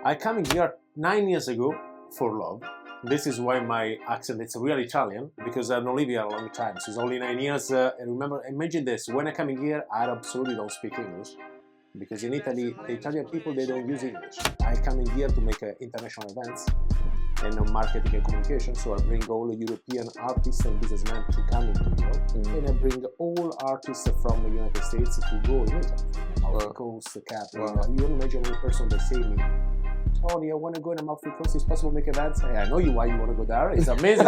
I came here 9 years ago for love. This is why my accent is real Italian, because I've not lived here a long time. So it's only 9 years. And remember, imagine this: when I come here, I absolutely don't speak English, because in Italy, the Italian people they don't use English. I come in here to make international events and marketing and communication. So I bring all the European artists and businessmen to come in New York, and I bring all artists from the United States to go in Italy. Amalfi Coast, Capri. You don't imagine one person they say me, Tony, I want to go in Amalfi Coast. It's possible to make events. Hey, I know you why you want to go there. It's amazing.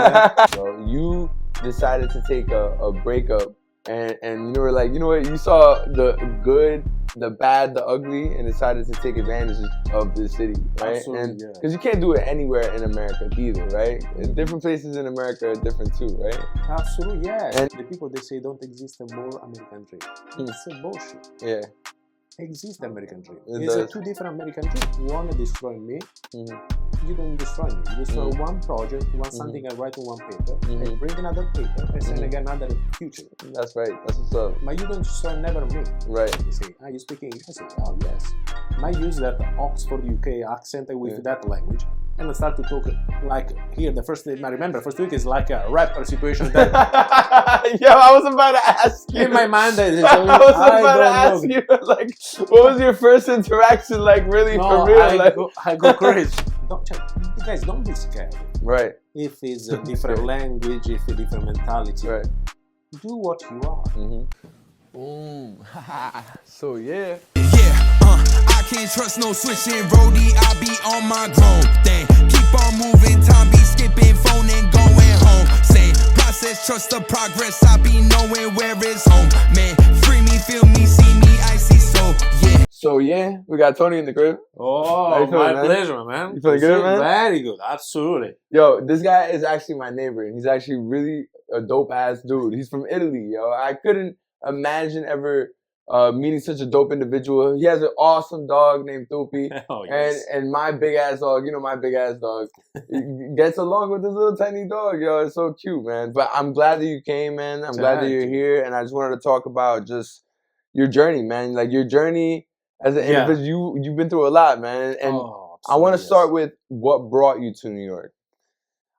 So you decided to take a breakup, and you were like, you know what? You saw the good, the bad, the ugly, and decided to take advantage of the city, right? Absolutely, Because you can't do it anywhere in America either, right? Different places in America are different too, right? Absolutely, yeah. And the people they say don't exist a more American dream. It's a bullshit. Yeah. Exist American dream. It's two different American dreams. One destroy me. You don't destroy me. You destroy one project, something I write in one paper, and bring another paper, and send again another future. That's right. That's what's up. But you don't destroy never me. Right. You say, you speak English? I say, oh yes. I use that Oxford UK accent with that language. And I start to talk like here. The first thing I remember, first week is like a rapper situation. That yeah, I was about to ask you. In my mind, I was about to ask you, like, what was your first interaction like, really, for real? I go crazy. You guys, don't be scared. Right. If it's a different language, if a different mentality, right. Do what you are. Boom. So yeah. I can't trust no switching roadie, I be on my grown thing. Keep on moving, time be skipping, phone and going home. Same process, trust the progress, I be knowing where it's home. Man, free me, feel me, see me, I see so, yeah. So yeah, we got Tony in the crib. Oh, my pleasure, man. You feeling good, man? Very good, absolutely. Yo, this guy is actually my neighbor, and he's actually really a dope-ass dude. He's from Italy, yo. I couldn't imagine ever meeting such a dope individual. He has an awesome dog named Thupi. Oh, yes. And my big ass dog, you know my big ass dog, gets along with this little tiny dog, yo. It's so cute, man. But I'm glad that you came, man. I'm glad that you're here, and I just wanted to talk about just your journey, man. Like your journey as an individual, you've been through a lot, man. And I want to start with what brought you to New York.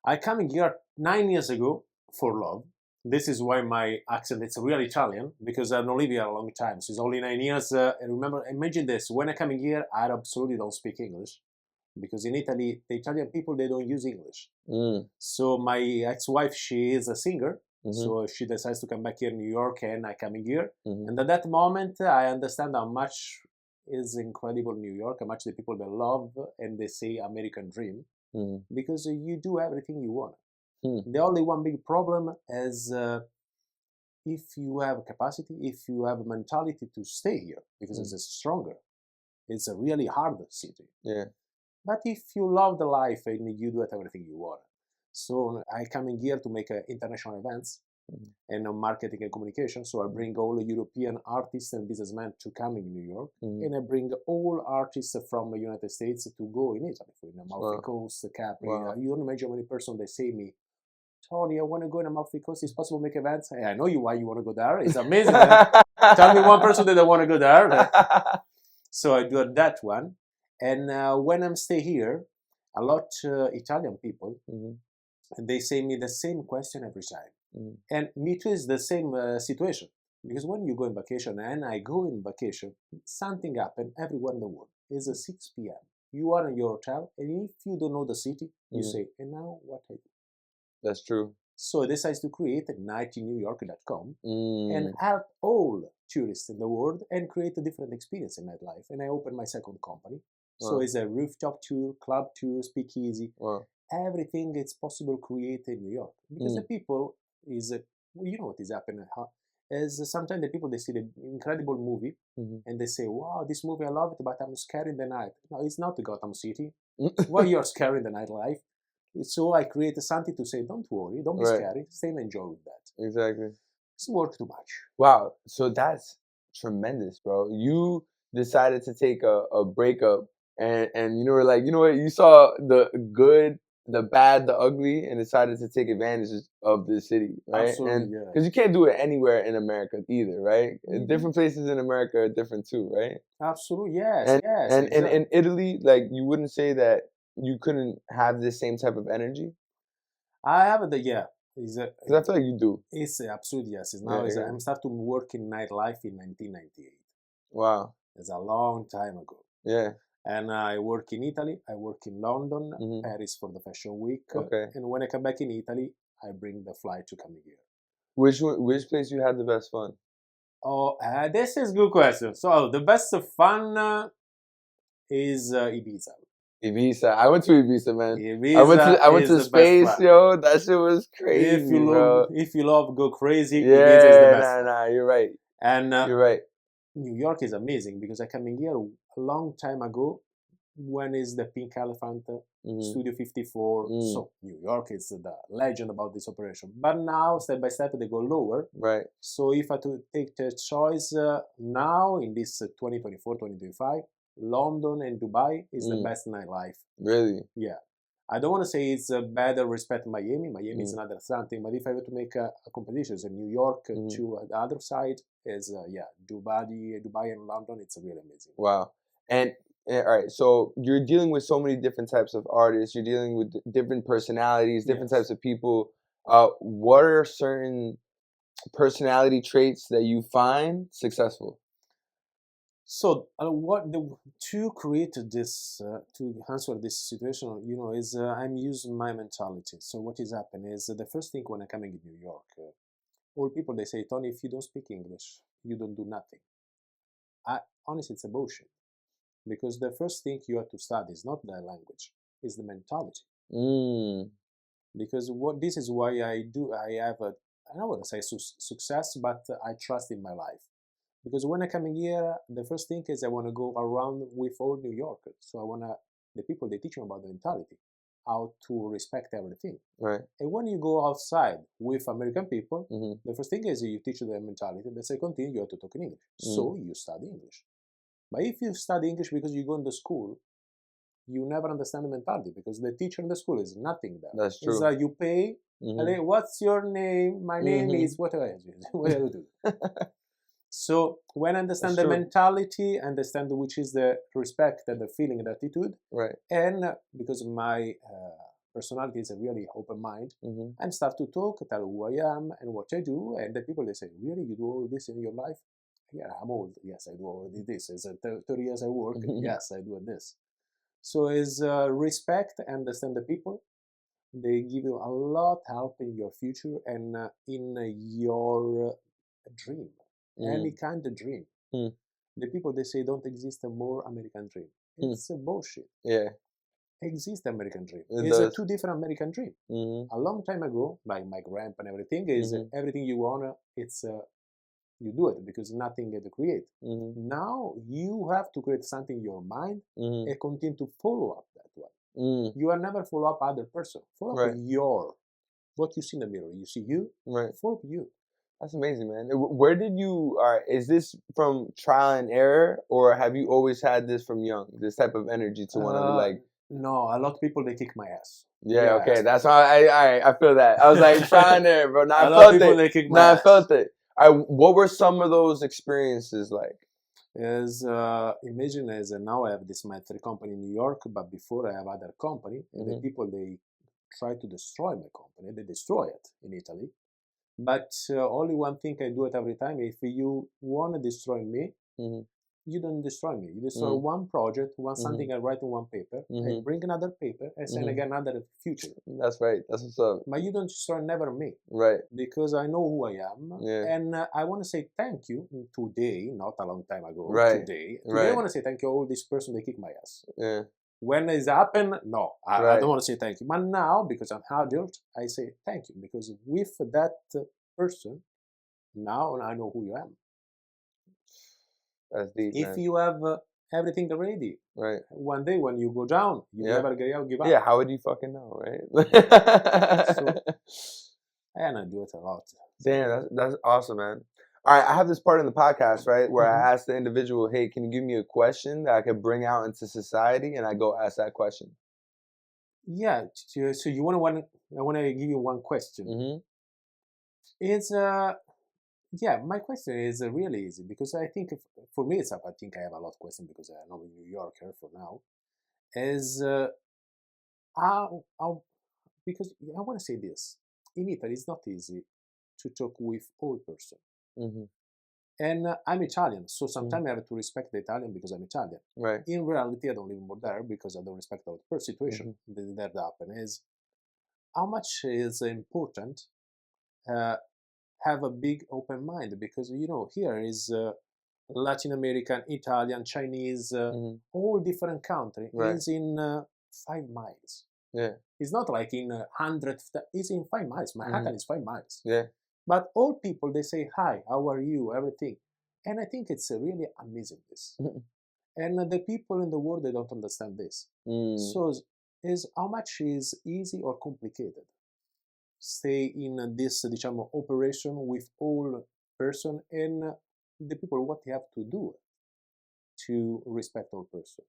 I came here 9 years ago for love. This is why my accent is real Italian, because I've not lived here a long time. So it's only 9 years. And remember, imagine this: when I come in here, I absolutely don't speak English, because in Italy, the Italian people they don't use English. So my ex-wife, she is a singer, so she decides to come back here in New York, and I come in here. And at that moment, I understand how much is incredible New York, how much the people they love and they say American dream, because you do everything you want. The only one big problem is if you have capacity, if you have a mentality to stay here, because it's stronger. It's a really hard city. Yeah. But if you love the life and you do everything you want. So I come in here to make international events and marketing and communication. So I bring all the European artists and businessmen to come in New York, and I bring all artists from the United States to go in Italy, for Amalfi Coast, Capri. You don't imagine how many person they say me, Tony, I want to go in Amalfi Coast. It's possible to make events. Hey, I know you why you want to go there. It's amazing. Tell me one person that I want to go there. So I do that one. And when I'm stay here, a lot Italian people, and they say me the same question every time. And me too is the same situation. Because when you go on vacation, and I go in vacation, something happens everywhere in the world. It's 6 p.m. You are in your hotel, and if you don't know the city, you say, and now what I do? That's true. So I decided to create nightinnewyork.com and help all tourists in the world and create a different experience in nightlife. And I opened my second company. So it's a rooftop tour, club tour, speakeasy. Everything it's possible to create in New York. Because the people is, you know what is happening, is sometimes the people, they see the incredible movie and they say, wow, this movie, I love it, but I'm scared in the night. No, it's not the Gotham City. Why you're scared in the nightlife? So I created something to say, don't worry, don't be scary, stay and enjoy with that. Exactly. It's work too much. Wow, so that's tremendous, bro. You decided to take a breakup, and you were like, you know what? You saw the good, the bad, the ugly, and decided to take advantage of the city, right? Absolutely, yeah. Because you can't do it anywhere in America either, right? Mhm. Different places in America are different too, right? Absolutely, yes, And yes, and exactly. in Italy, like you wouldn't say that you couldn't have the same type of energy. I have the yeah. Because I feel like you do. It's absolutely yes. It's Yeah, now yeah. I'm starting to work in nightlife in 1998. Wow. It's a long time ago. Yeah. And I work in Italy. I work in London, Mhm. Paris for the Fashion Week. Okay. And when I come back in Italy, I bring the flight to come here. Which place you had the best fun? Oh, this is a good question. So the best fun is Ibiza. Ibiza. I went to Ibiza, man. Ibiza I went is to the best space, fun. yo. That shit was crazy, bro. If you love go crazy, Yeah, Ibiza is the best fun. nah, you're right. And You're right. New York is amazing because I came in here a long time ago when is the Pink Elephant Studio 54. So New York is the legend about this operation. But now, step by step, they go lower. Right. So if I to take the choice now in this 2024, 2025, London and Dubai is the best nightlife. Really? Yeah. I don't want to say it's better respect Miami. Miami is another something. But if I were to make a competition, so New York to the other side is Dubai and London. It's really amazing. Wow. And all right, so you're dealing with so many different types of artists. You're dealing with different personalities, different types of people. What are certain personality traits that you find successful? So to create this to answer this situation, is I'm using my mentality. So what is happening is the first thing when I'm coming in New York, all people they say, Tony, if you don't speak English, you don't do nothing. Honestly, it's a bullshit. Because the first thing you have to study is not the language, is the mentality. Because this is why I have I don't want to say success, but I trust in my life. Because when I come in here, the first thing is I want to go around with all New Yorkers. So the people, they teach me about the mentality, how to respect everything. Right. And when you go outside with American people, the first thing is you teach them mentality. The second thing, you have to talk in English. So you study English. But if you study English because you go into school, you never understand the mentality because the teacher in the school is nothing there. That's true. It's you pay, what's your name? My name is whatever. What do you do? So when I understand the mentality, understand which is the respect and the feeling and attitude, right? And because my personality is a really open mind, and start to talk, tell who I am and what I do, and the people they say, really, you do all this in your life? Yeah, I'm old. Yes, I do already this. It's 30 years I work. Yes, I do this. So is respect, understand the people. They give you a lot help in your future and in your dream. Any kind of dream. The people they say don't exist a more American dream. It's a bullshit. Yeah. Exists American dream. It's a two different American dream. A long time ago, by my grandpa and everything, is everything you want, it's you do it because nothing to create. Now you have to create something in your mind and continue to follow up that one. You are never follow up other person. Follow up what you see in the mirror. You see you, follow you. That's amazing, man. Where did you, is this from trial and error, or have you always had this from young, this type of energy to want to like? No, a lot of people, they kick my ass. Yeah, okay. That's why I feel that. I was like, trial and error, bro. Now I felt it. They kick my ass. I felt it. What were some of those experiences like? Imagine as now I have this my 3 company in New York, but before I have other company, and the people, they try to destroy my company. They destroy it in Italy. But only one thing I do it every time. If you want to destroy me, you don't destroy me. You destroy one project, something I write in one paper. I bring another paper, and send again another future. That's right. That's what's up. But you don't destroy never me. Right. Because I know who I am. Yeah. And I want to say thank you today, not a long time ago. Right. Today I want to say thank you all this person, they kick my ass. Yeah. When it's happened, no, I don't want to say thank you. But now, because I'm adult, I say thank you. Because with that person, now I know who you am. That's deep, if you have everything ready, right? One day when you go down, you never give up. Yeah, how would you fucking know, right? And I do it a lot. Damn, that's awesome, man. All right, I have this part in the podcast, right, where I ask the individual, hey, can you give me a question that I could bring out into society? And I go ask that question. Yeah. So you want to I want to give you one question. Mm-hmm. It's yeah. My question is really easy because I think for me it's up. I think I have a lot of questions because I'm not in New York here for now. Is how because I want to say this in Italy it's not easy to talk with all person. Mm-hmm. And I'm Italian, so Mm-hmm. sometimes I have to respect the Italian because I'm Italian. Right. In reality, I don't live more there because I don't respect the first situation Mm-hmm. that happened. Is how much is important have a big open mind because you know here is Latin American, Italian, Chinese, Mm-hmm. all different country Right. is in 5 miles. Yeah. It's not like in 100. It's in 5 miles. Manhattan Mhm. is 5 miles. Yeah. But all people they say hi, how are you, everything, and I think it's really amazing this. Mhm. And the people in the world they don't understand this. Mm. So is how much is easy or complicated stay in this diciamo operation with all person and the people what they have to do to respect all person.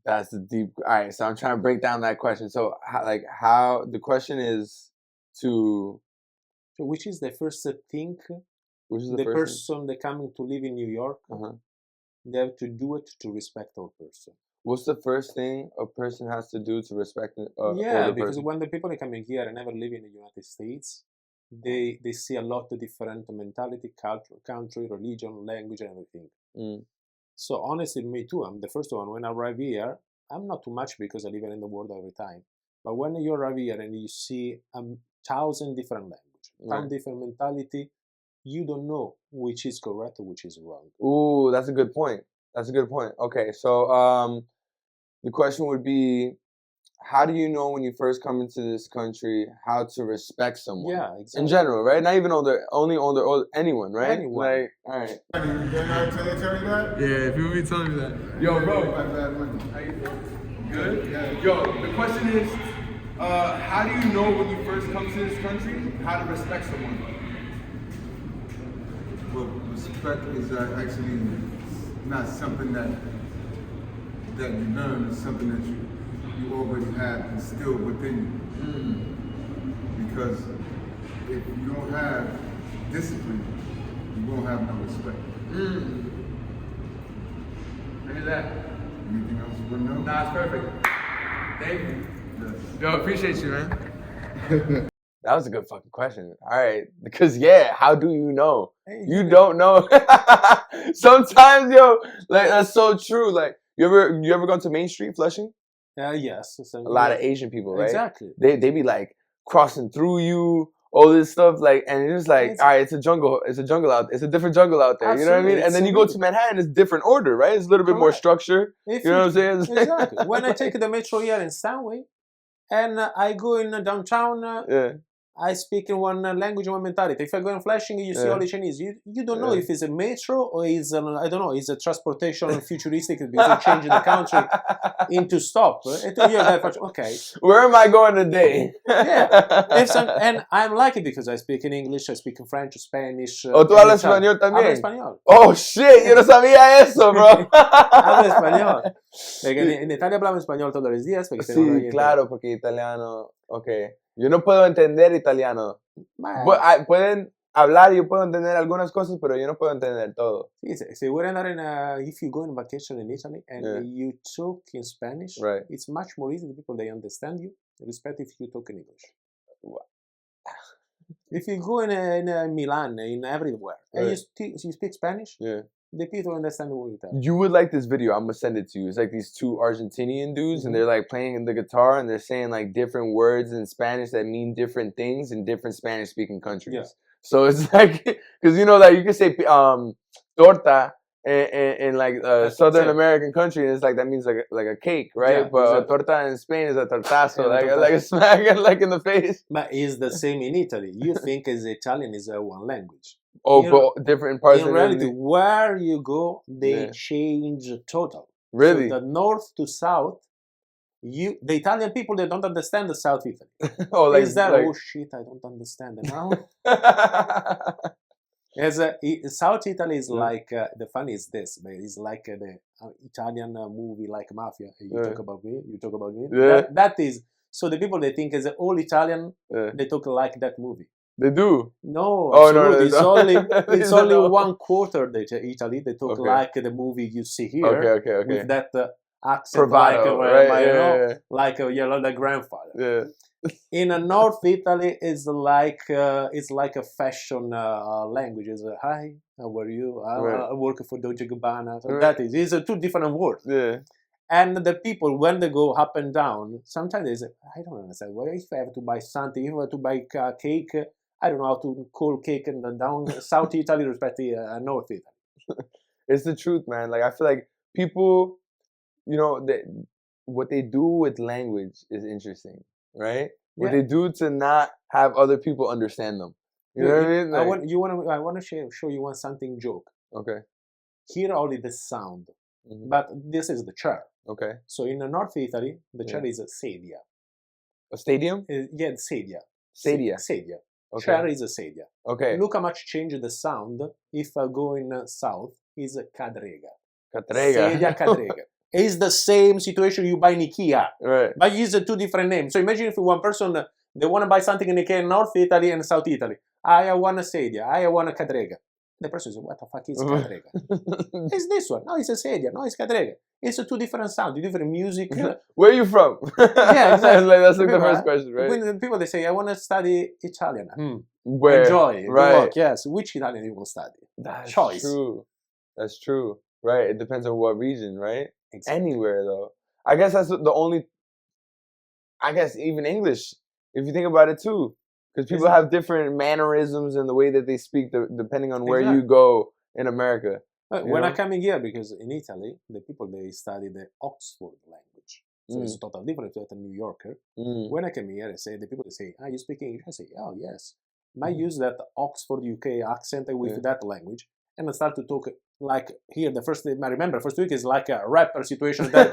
That's the deep. All right, so I'm trying to break down that question. So, how the question is to So which is the first thing which is the first person that coming to live in New York thing? Uh-huh. they have to do it to respect all person. What's the first thing a person has to do to respect an Yeah, older because person? when the people are coming here and never live in the United States, they see a lot of different mentality, culture, country, religion, language, and everything. Mm. So honestly, me too. I'm the first one. When I arrive here, I'm not too much because I live in the world every time. But when you arrive here and you see 1,000 different language, 1,000 different mentality, you don't know which is correct or which is wrong. Ooh, that's a good point. That's a good point. Okay, so the question would be, how do you know when you first come into this country how to respect someone? Yeah, exactly. In general, right? Not even only older, anyone, right? Anyone. Like, all right. Didn't I tell you that? Yeah, people be telling me that. Yo, bro. How you doing? Good? Yo, the question is, how do you know when you first come to this country how to respect someone? Well, respect is actually not something that you learn. It's something that you already have instilled within you. Because if you don't have discipline, you won't have no respect. Look at that. Anything else you want to know? Nah, it's perfect. Thank you. Yes. Yo, appreciate you, man. That was a good fucking question. All right, because yeah, how do you know? Hey, You don't know. Sometimes, yo, like that's so true. Like, you ever gone to Main Street, Flushing? Yes. A lot of Asian people, right? Exactly. They be like crossing through you, all this stuff, like, and it's just like, all right, it's a jungle out. It's a different jungle out there. You know what I mean? Absolutely, And then it's you go really- to Manhattan, it's different order, right? It's a little bit more Correct. structure. If You know what I'm saying? It's like- Exactly. When I take the metro here in Stanway, and I go in downtown, Yeah. I speak in one language, one mentality. If I go in Flushing, you see Yeah. all the Chinese. You don't know Yeah. if it's a metro or is I don't know. It's a transportation futuristic because they change the country into stop. Okay. Where am I going today? Yeah. And I'm lucky because I speak in English, I speak in French, Spanish. Oh, tú hablas Italian. español también. Hablo español. Oh shit, yo no sabía eso, bro. Hablo español. Porque en Italia hablamos español todos los días. Porque tenemos Sí, ahí- claro, porque italiano. Okay. Yo no puedo entender italiano. Bueno, Pueden hablar, yo puedo entender algunas cosas, pero yo no puedo entender todo. sí, si voy a andar if you go on vacation in Italy and Yeah. you talk in Spanish, Right. it's much more easy. The people they understand you, respect if you talk in English. If you go in Milan, in everywhere, and Right. you speak Spanish, Yeah. the people understand what you tell. You would like this video. I'm gonna send it to you. It's like these two Argentinian dudes, and Mhm. they're like playing the guitar, and they're saying like different words in Spanish that mean different things in different Spanish-speaking countries. Yeah. So it's like, because you know, like you can say torta in like a Southern it. American country, and it's like that means like a cake, right? Yeah, but exactly. a torta in Spain is a tortazo, Yeah, like tortazo. a smack like in the face. But it's the same in Italy. You think as Italian is one language. Oh, You but different parts In of reality, Italy. where you go, they Yeah. change total. Really? So the north to south, the Italian people they don't understand the South Italy. Oh, like, Is that like oh shit? I don't understand it now. South Italy is Yeah. like the fun is this, but it's like the Italian movie like Mafia. You talk about me. You talk about me. Yeah. That is so the people they think is all Italian. Yeah. They talk like that movie. They do. No, Oh, no, absolutely. they It's don't. only They it's don't only know. 1/4 the Italy. They talk Okay. like the movie you see here Okay. with that accent, Bravado, like right? my, Yeah. like the grandfather. Yeah. In North Italy, it's like a fashion language. It's hi, how are you? Right. I work for Dolce Gabbana. So Right. that is, it's two different words. Yeah. And the people, when they go up and down, sometimes they say, I don't understand. Well, if I have to buy something, if I have to buy cake, I don't know how to call cake in the down South Italy respect to North Italy. It's the truth, man. Like I feel like people, you know, what they do with language is interesting, right? What Yeah. they do to not have other people understand them. You know what I mean? Like, I want to show you one something joke. okay. Here only the sound, Mhm. but this is the chair. Okay. So in North Italy, the Yeah. chair is a sedia. A stadium? Yeah, sedia. Sedia. Sedia. Okay. Chair is a sedia. Okay. Look how much change the sound if I go in south is a cadrega. Catrega. Sedia cadrega. It's the same situation you buy in IKEA, Right. but use two different names. So imagine if one person they want to buy something in IKEA in North Italy and South Italy. I want a sedia. I want a cadrega. The person says, "What the fuck is cadrega?" It's this one. No, it's a sedia. No, it's cadrega. It's two different sounds, different music. Where are you from? Yeah, exactly. That's like the People, first question, right? When people they say, "I want to study Italian." Where? Enjoy. Good Right. luck. Yes. Which Italian you want to study? That's Choice. true. That's true. Right. It depends on what region, right? Exactly. Anywhere though. I guess that's the only. I guess even English, if you think about it too, because people have different mannerisms and the way that they speak, depending on where you Exactly. go in America. When know? I come in here, because in Italy, the people they study the Oxford language, so it's totally different to a New Yorker. Mm. When I come here, I say the people they say, "Ah, you speak English?" I say, "Oh, yes." I use that Oxford UK accent with that language, and I start to talk like here. The first I remember first week is like a rapper situation. That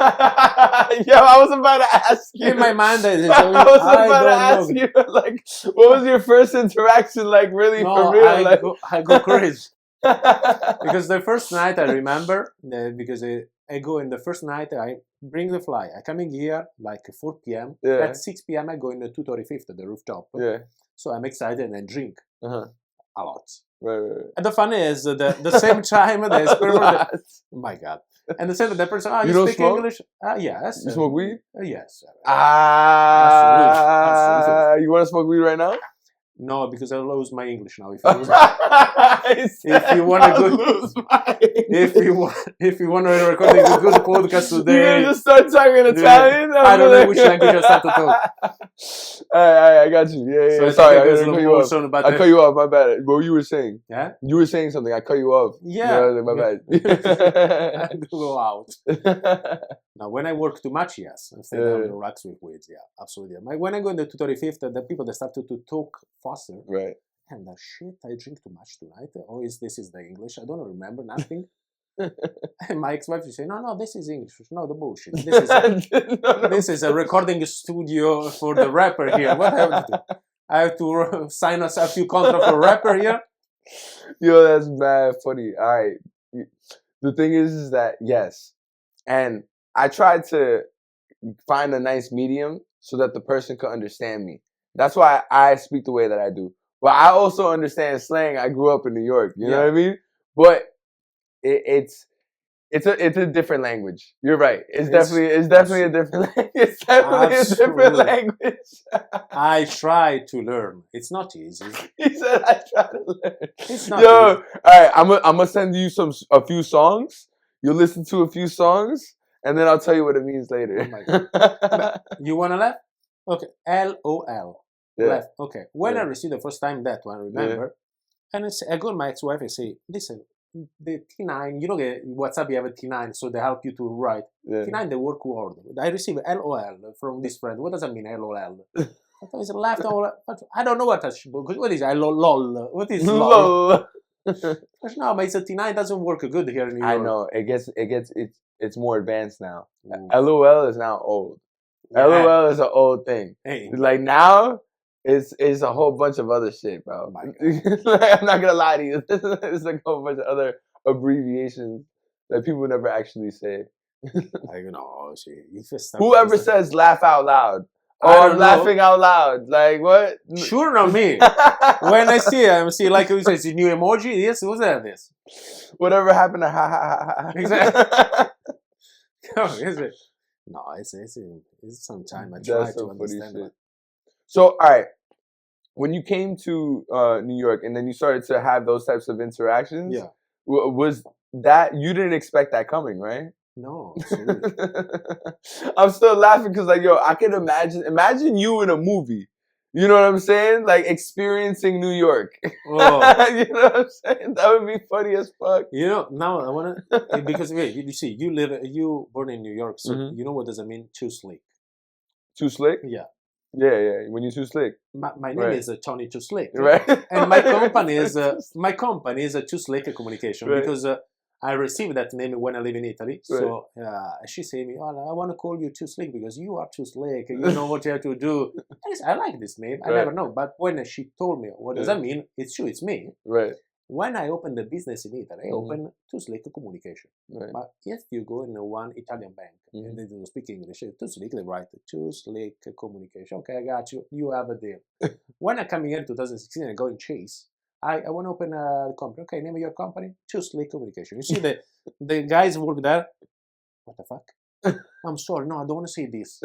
Yo, I was about to ask you. in my mind, I was about to ask you, like, what was your first interaction like? Really, No, for real? I go crazy. Because the first night I remember, because I go in the first night, I bring the fly. I come in here like 4 p.m. Yeah. At 6 p.m. I go in the 235th, the rooftop. Yeah. So I'm excited and I drink Uh-huh. a lot. Right. And the fun is the same time the experiment. Oh my God. And the same the person, You you don't speak smoke? English? You Yes. smoke weed? Yes. You want to smoke weed right now? No, because I lose my English now. If You wanna go- lose my if you want to record a good podcast You're today, gonna just start talking Italian? I don't know which language I start to talk. I got you. Yeah. So I Sorry, I think cut you off. but I cut you off. My bad. What you were saying? Yeah. You were saying something. I cut you off. Yeah. My bad. I go out. Now, when I work too much, yes, I'm staying down the racks with weeds. Yeah, absolutely. When I go in the 235th, the people that started to talk faster. Right. And the shit, I drink too much tonight. Or this is the English? I don't remember nothing. And my ex-wife would say, no, this is English. No, the bullshit. This is a recording studio for the rapper here. What I have to do? I have to sign a few contracts for rapper here. Yo, that's mad funny. All right. The thing is that, yes. And I tried to find a nice medium so that the person could understand me. That's why I speak the way that I do. But I also understand slang. I grew up in New York. You know what I mean? But it's a different language. You're right. It's definitely a different language. It's definitely a different language. I try to learn. It's not easy. He said I try to learn. It's not easy. All right. I'm gonna send you a few songs. You'll listen to a few songs, and then I'll tell you what it means later. Oh my God. You wanna laugh? Okay. LOL. Yeah. Left. Okay. When I received the first time that one, remember? And I go to my ex-wife and say, listen, the T9, you know, WhatsApp, you have a T9, so they help you to write. Yeah. T9, the work word. I received LOL from this friend. What does that mean, LOL? It's left, I don't know what is LOL. What is LOL? No, but it's a T9 doesn't work good here in New York. I know. It's more advanced now. LOL is now old. Yeah. LOL is an old thing. Hey. Like now, It's a whole bunch of other shit, bro. Oh my Like, I'm not gonna lie to you. It's like a whole bunch of other abbreviations that people never actually say. I don't know. If you start Whoever says laugh out loud. I Oh, don't I'm know. laughing out loud. Like what? Sure, not me. When I see like you say, it's a new emoji. Yes, who's that? This. Whatever happened to ha ha ha ha. Exactly. No, is it? No, it's some time I try That's to some funny understand shit. it. So, all right, when you came to New York and then you started to have those types of interactions, Yeah. was that you didn't expect that coming, right? No, absolutely. I'm still laughing because, like, yo, I can imagine you in a movie. You know what I'm saying? Like experiencing New York. Oh. You know what I'm saying? That would be funny as fuck. You know, now I wanna because wait, you see, you born in New York, so you know what does it mean? Too slick. Too slick? Yeah. Yeah. When you're too slick. My name Right. is Tony Too Slick. Right. And my company is Too Slick Communication Right. because I received that name when I live in Italy. Right. So she said to me, "Oh, I want to call you Too Slick because you are too slick. You know what you have to do." And I said, I like this name. I Right. never know. But when she told me, what does that mean? It's true. It's me. Right. When I opened the business in Italy, I Mhm. opened Too Slick Communication. Right. But if you go in one Italian bank and they don't speak English, Too Slick, they write Too Slick Communication. Okay, I got you. You have a deal. When I come here in 2016 and go in Chase, I want to open a company. Okay, name of your company? Too Slick Communication. You see the guys work there. What the fuck? I'm sorry, no, I don't want to say this.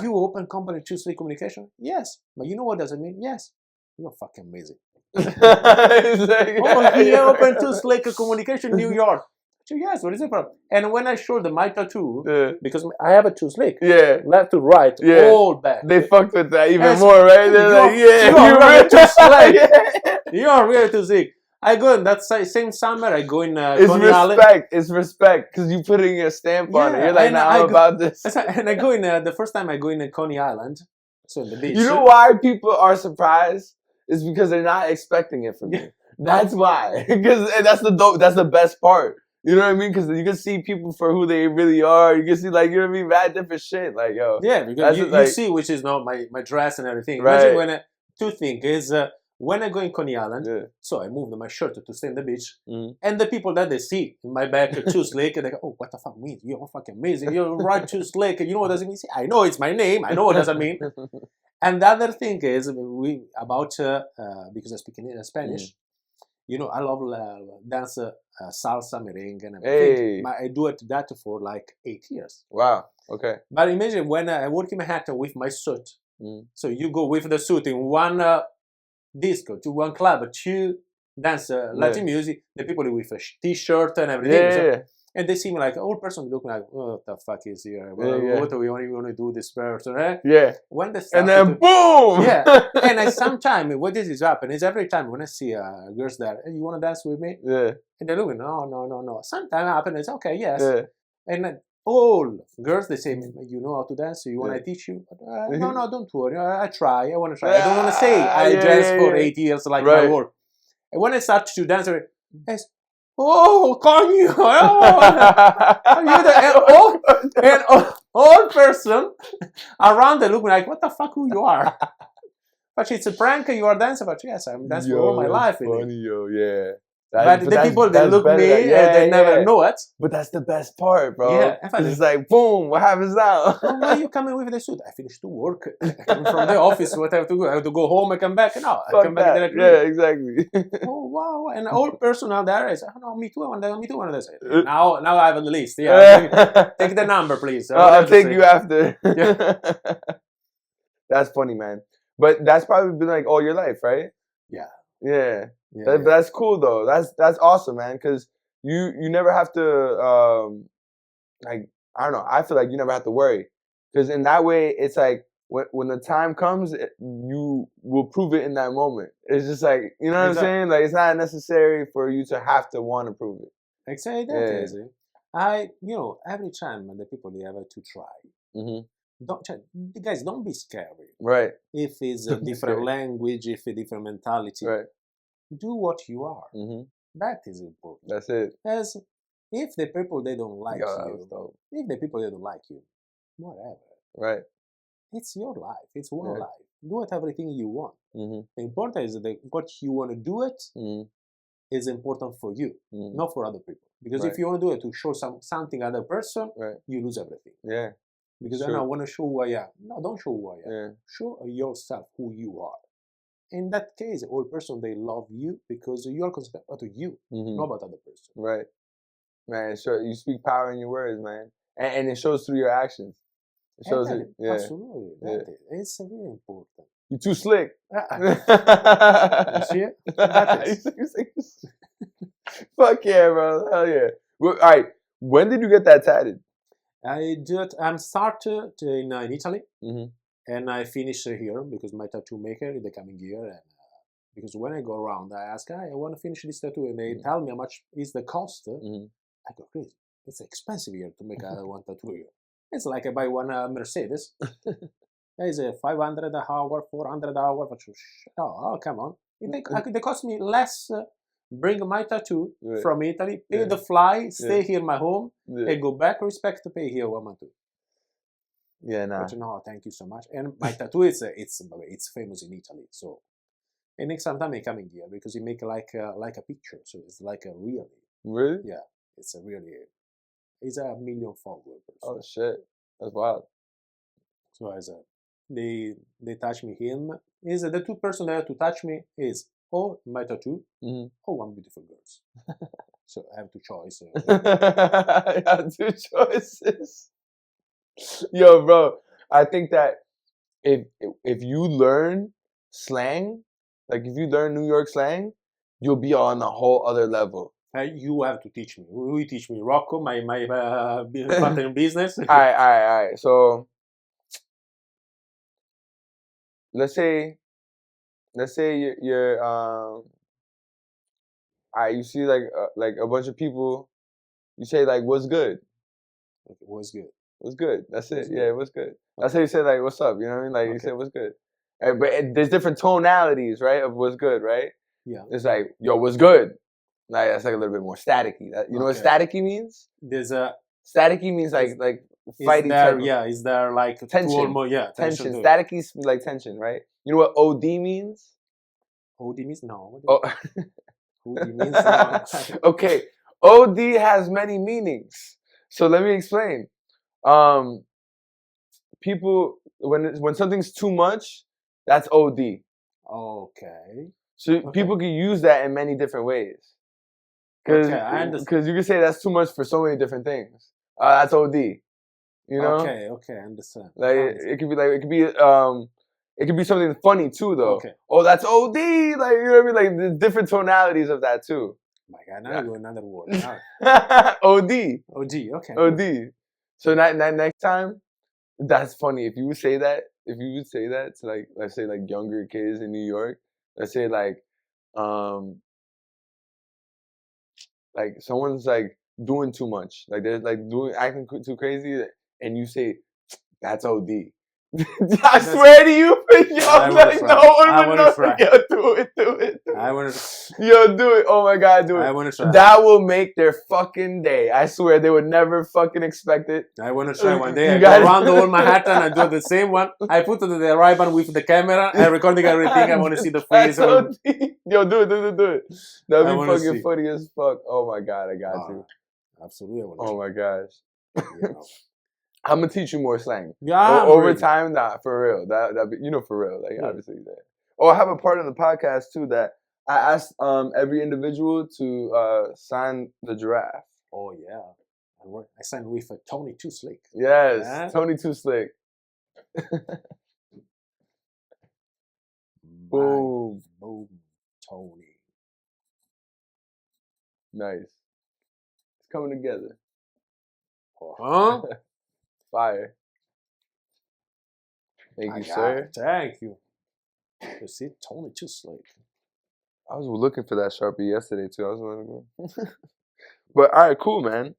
You open company Too Slick Communication? Yes. But you know what does it mean? Yes. You're fucking amazing. He opened Too Slick Communication New York. So yes, what is the problem? And when I showed them my tattoo, because I have a Too Slick, left to right, all back. They fucked with that even more, right? They're like, you're really Too Slick. Yeah. You are really Too Slick. I go in that same summer. I go in it's Coney respect. Island. It's respect because you putting a stamp on it. Yeah, You're like, and nah, I I'm go- about this. And I go in the first time I go in Coney Island, so in the beach. You know why people are surprised? It's because they're not expecting it from you. That's why. Because that's the best part. You know what I mean? Because you can see people for who they really are. You can see, like, you know what I mean? Bad different shit. Like, yo. Yeah, because you see, which is not my dress and everything. Right. Imagine when two things is when I go in Coney Island, so I moved my shirt to stay in the beach, and the people that they see in my back Too Slick, and they go, "Oh, what the fuck means? You're fucking amazing. You're right, Too Slick. You know what does it mean?" See, I know it's my name. I know what does it mean. And the other thing is because I speak in Spanish. You know, I love dance salsa, merengue, and everything. I do that for like 8 years. Wow. Okay. But imagine when I work in Manhattan with my suit. So you go with the suit in one disco, to one club, to dance Latin music. The people with a t-shirt and everything. And they see me like, old person looking like, what the fuck is here? What do we want to do this person? When they start and then boom! And I sometimes, what this is happening is every time when I see girls there, hey, you want to dance with me? And they're looking, no. Sometimes happens, it's okay, yes. And all girls, they say, you know how to dance? So you want to teach you? No, don't worry. I try. I want to try. I don't want to say I danced for 8 years like my work. And when I start to dance, I say, oh, coño! All person around they look like, what the fuck who you are? But it's a prank, you are dancing, but yes, I'm dancing for all my life. Funny, yo, But the people, they look me, they never know it. But that's the best part, bro. Yeah, it's like, boom, what happens now? Why are you coming with the suit? I finished to work. I come from the office, what I have to go? I have to go home and come back. No, I come back directly. Yeah, exactly. Oh, wow. And all person out there is, oh, no, me too, one of this. Now I have a list. Yeah, take the number, please. I'll take you after. That's funny, man. But that's probably been like all your life, right? Yeah. That's cool though. That's awesome, man. Because you never have to like, I don't know. I feel like you never have to worry because in that way it's like when the time comes, you will prove it in that moment. It's just like, you know what I'm saying? Like it's not necessary for you to have to want to prove it. Exactly. Every time the people they have to try. Don't be scary. Right. If it's a different language, if a different mentality. Right. Do what you are. That is important. That's it. As if the people they don't like you, if the people they don't like you, whatever. Right. It's your life. It's one life. do it everything you want. Mm-hmm. The important is that what you want to do it Mm-hmm. is important for you, not for other people. Because if Right. you want to do it to show something other person, Right. you lose everything. Yeah. Because Sure. I want to show who I am. No, don't show who I am. Yeah. Show yourself who you are. In that case, all person they love you because you are considered about you, Mm-hmm. not about other person. Right. Man, sure. You speak power in your words, man, and it shows through your actions. It shows it. Yeah. Absolutely. Yeah. It's really important. You're too slick. You see it? That is. Fuck yeah, bro. Hell yeah. Well, all right. When did you get that tatted? I did. I started in Italy, Mm-hmm. and I finished here because my tattoo maker is coming here. And because when I go around, I ask, I want to finish this tattoo, and they tell me how much is the cost. Mm-hmm. I go crazy. It's expensive here to make one tattoo here. It's like I buy one Mercedes. It's a 500 an hour, 400 an hour. Oh, come on. They cost me less. Bring my tattoo from Italy, pay the fly, stay here in my home, and go back. Respect to pay here one tattoo. Yeah, nah. But no, thank you so much. And my tattoo is it's famous in Italy. So, and next time I'm coming here because you make like a picture. So it's like a really. Really? Yeah, it's a really. It's a million followers. Oh shit, that's wild. So as they touch me him is the two person that have to touch me is my tattoo or one beautiful girls. So I have two choices. I have two choices. Yo, bro, I think that if you learn slang, like if you learn New York slang, you'll be on a whole other level. You have to teach me. You teach me, Rocco, my partner in business. All right. So let's say you're all right. You see like a bunch of people. You say like, "What's good?" Okay, what's good? What's good? That's it. What's good? Yeah, what's good? That's how you say like, "What's up?" You know what I mean? Like you Okay. say, "What's good?" But there's different tonalities, right? Of what's good, right? Yeah. It's like, "Yo, what's good?" Like that's like a little bit more staticky. You know what staticky means? There's a staticky means like fighting. Is there like tension? Tension. Staticky is like tension, right? You know what OD means? OD means no. OD means no. Okay, OD has many meanings. So let me explain. People when something's too much, that's OD. Okay. So people can use that in many different ways. Because you can say that's too much for so many different things. That's OD. You know? Okay, I understand. Like it could be something funny too, though. Okay. Oh, that's OD. Like you know what I mean? Like there's different tonalities of that too. My God, now you go another word. OD. OD. Okay. OD. So next time, that's funny. If you would say that to like, let's say like younger kids in New York, let's say like someone's like doing too much, like they're like acting too crazy, and you say that's OD. I swear to you, yo, like no one would know. Yo, do it. I want to. Yo, do it. Oh my God, do it. I want to try. That will make their fucking day. I swear they would never fucking expect it. I want to try one day. I go around the whole Manhattan. I do the same one. I put the Ray-Ban with the camera. I'm recording everything. I want to see the face. Yo, do it. That'd be fucking funny as fuck. Oh my God, I got you. Absolutely. Oh my gosh. I'm gonna teach you more slang. Yeah, over time, nah, for real. That be, for real. Like obviously that. Oh, I have a part of the podcast too that I asked every individual to sign the giraffe. Oh yeah, I signed with Tony Too Slick. Yes, Tony Too Slick. Boom, Tony. Nice. It's coming together. Huh? Fire. Thank you, sir. Thank you. You see, Tony Too Slick. I was looking for that Sharpie yesterday too. I was wondering. But all right, cool, man.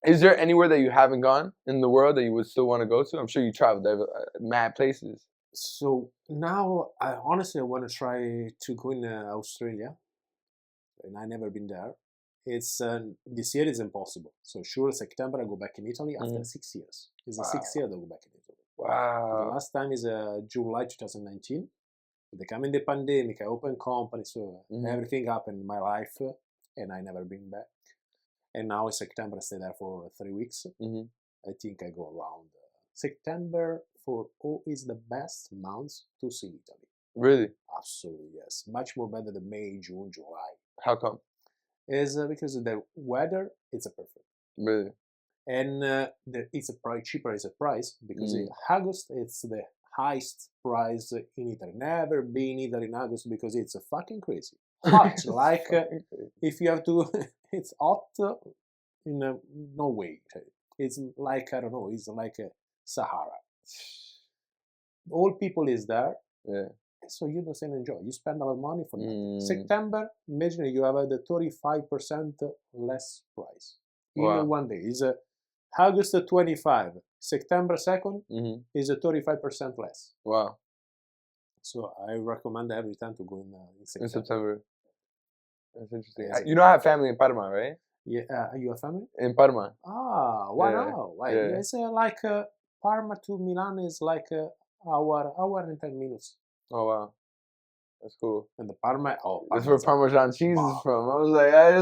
Is there anywhere that you haven't gone in the world that you would still want to go to? I'm sure you traveled mad places. So now, I honestly want to try to go in Australia, and I've never been there. It's this year is impossible. So sure, September I go back in Italy after 6 years. It's the 6th year that I go back in Italy. The Wow. last time is July 2019. They come in the pandemic. I open company, so everything happened in my life, and I never been back. And now in September, I stay there for 3 weeks. I think I go around. September for all is the best month to see Italy. Really? Absolutely, yes. Much more better than May, June, July. How come? Is because the weather is perfect. Really? And it's a price cheaper as a price because in August it's the highest price in Italy. Never been in Italy in August because it's fucking crazy. Hot, like if you have to, it's hot in no way. It's like I don't know. It's like Sahara. All people is there. Yeah. So you don't enjoy. You spend a lot of money for nothing. September, imagine you have the 35% less price in 1 day. Is August 25, September 2nd is 35% less. Wow. So I recommend every time to go in September. In September. That's interesting. You know I have family in Parma, right? Yeah, you have family? In Parma. Ah, wow. Yeah. Yeah. It's like Parma to Milan is like hour and 10 minutes. Oh, wow. That's cool. And the Parma, that's where Parmesan cheese is from. I was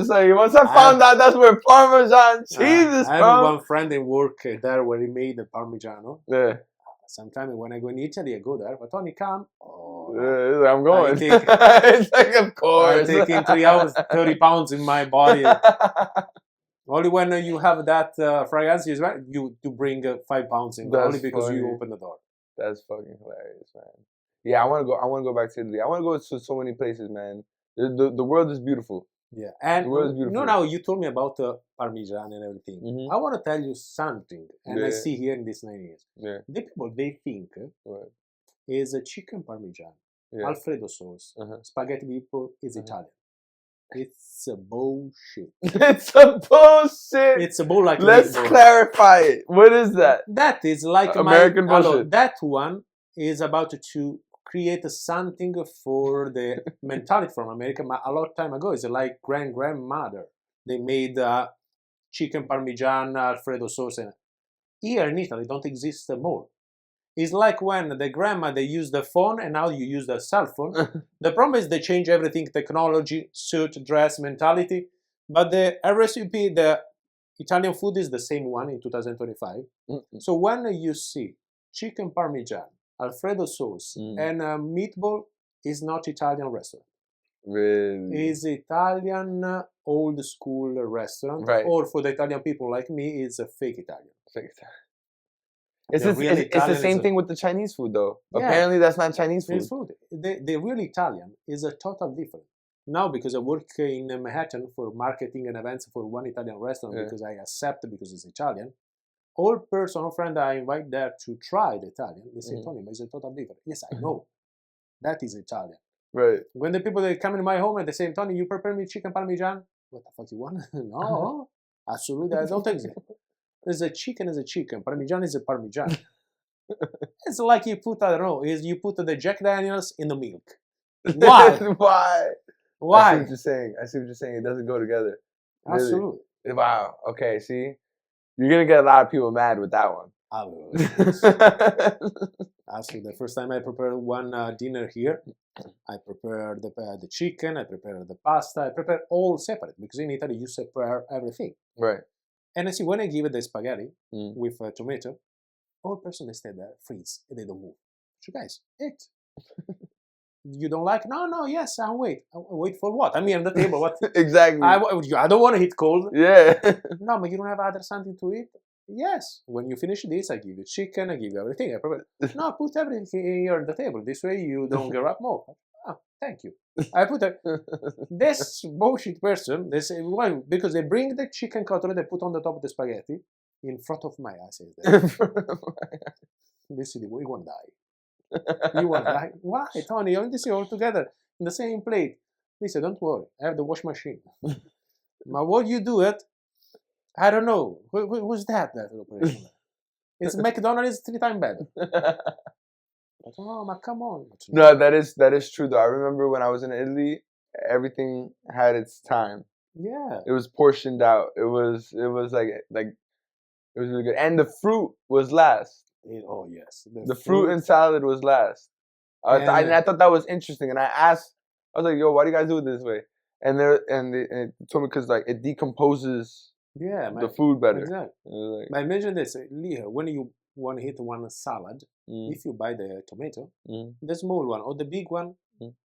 like, once I found out that's where Parmesan cheese is from. I have one friend in work there where he made the Parmigiano. Yeah. Sometimes when I go in Italy, I go there. But Tony, come. Yeah, I'm going. It's like, of course. I'm taking 3 hours, 30 pounds in my body. Only when you have that fragrance, you bring 5 pounds in. Only because you open the door. That's fucking hilarious, man. Yeah, I want to go back to Italy. I want to go to so many places, man. The world is beautiful. Yeah, and the world is beautiful. No, you told me about Parmesan and everything. I want to tell you something, and I see here in these 9 years. Yeah. The people they think is a chicken Parmesan, Alfredo sauce, spaghetti people is Italian. It's a bullshit. It's a bullshit. It's a bull like. Let's clarify it. What is that? That is like American bullshit. That one is about to create something for the mentality from America. A lot of time ago, it's like grandmother. They made chicken Parmesan, Alfredo sauce. And here in Italy, don't exist more. It's like when the grandma, they use the phone and now you use the cell phone. The problem is they change everything, technology, suit, dress, mentality. But the recipe, the Italian food is the same one in 2025. So when you see chicken Parmesan, Alfredo sauce, and meatball is not Italian restaurant. Really? It's Italian old school restaurant. Right. Or for the Italian people like me, it's a fake Italian. Fake Italian. It's the same thing with the Chinese food, though. Yeah. Apparently, that's not Chinese food. It's food. The real Italian is a total different. Now, because I work in Manhattan for marketing and events for one Italian restaurant, because I accept because it's Italian, all person or friend I invite there to try the Italian, they say, Tony, but it's a total different. Yes, I know. That is Italian. Right. When the people they come in my home and they say, Tony, you prepare me chicken Parmesan? What the fuck you want? No, absolutely, I don't think so. Is a chicken, Parmesan is a Parmesan. It's like you put, I don't know, you put the Jack Daniels in the milk. Why? Why? I see what you're saying. It doesn't go together. Really? Absolutely. Wow. Okay, see? You're going to get a lot of people mad with that one. Absolutely. The first time I prepared one dinner here, I prepared the chicken, I prepared the pasta, I prepared all separate because in Italy you prepare everything. Right. And I see when I give it the spaghetti with tomato, all person they stay there, freeze, and they don't move. So guys, eat. You don't like? No, yes, I'll wait. I'll wait for what? I'm here on the table. What? Exactly. I don't want to eat cold. Yeah. No, but you don't have other something to eat? Yes. When you finish this, I give you chicken, I give you everything. No, put everything here on the table. This way you don't get up more. Oh, thank you. I put this bullshit person, they say, why? Because they bring the chicken cutlet, they put on the top of the spaghetti in front of my eyes. This is the way you want to die. You want to die? Why, Tony? You want to see all together in the same plate. Listen, don't worry. I have the wash machine. But what you do it, I don't know. Who's that operation? It's McDonald's 3 times better. Oh, but come on. No, that is true though. I remember when I was in Italy, everything had its time. Yeah. It was portioned out. It was like it was really good. And the fruit was last. Oh yes, The fruit and salad was last. And I thought that was interesting, and I asked, I was like, "Yo, why do you guys do it this way?" And they told me because like it decomposes the food better. Exactly. Like, but imagine this, when you want to eat one salad, if you buy the tomato, the small one or the big one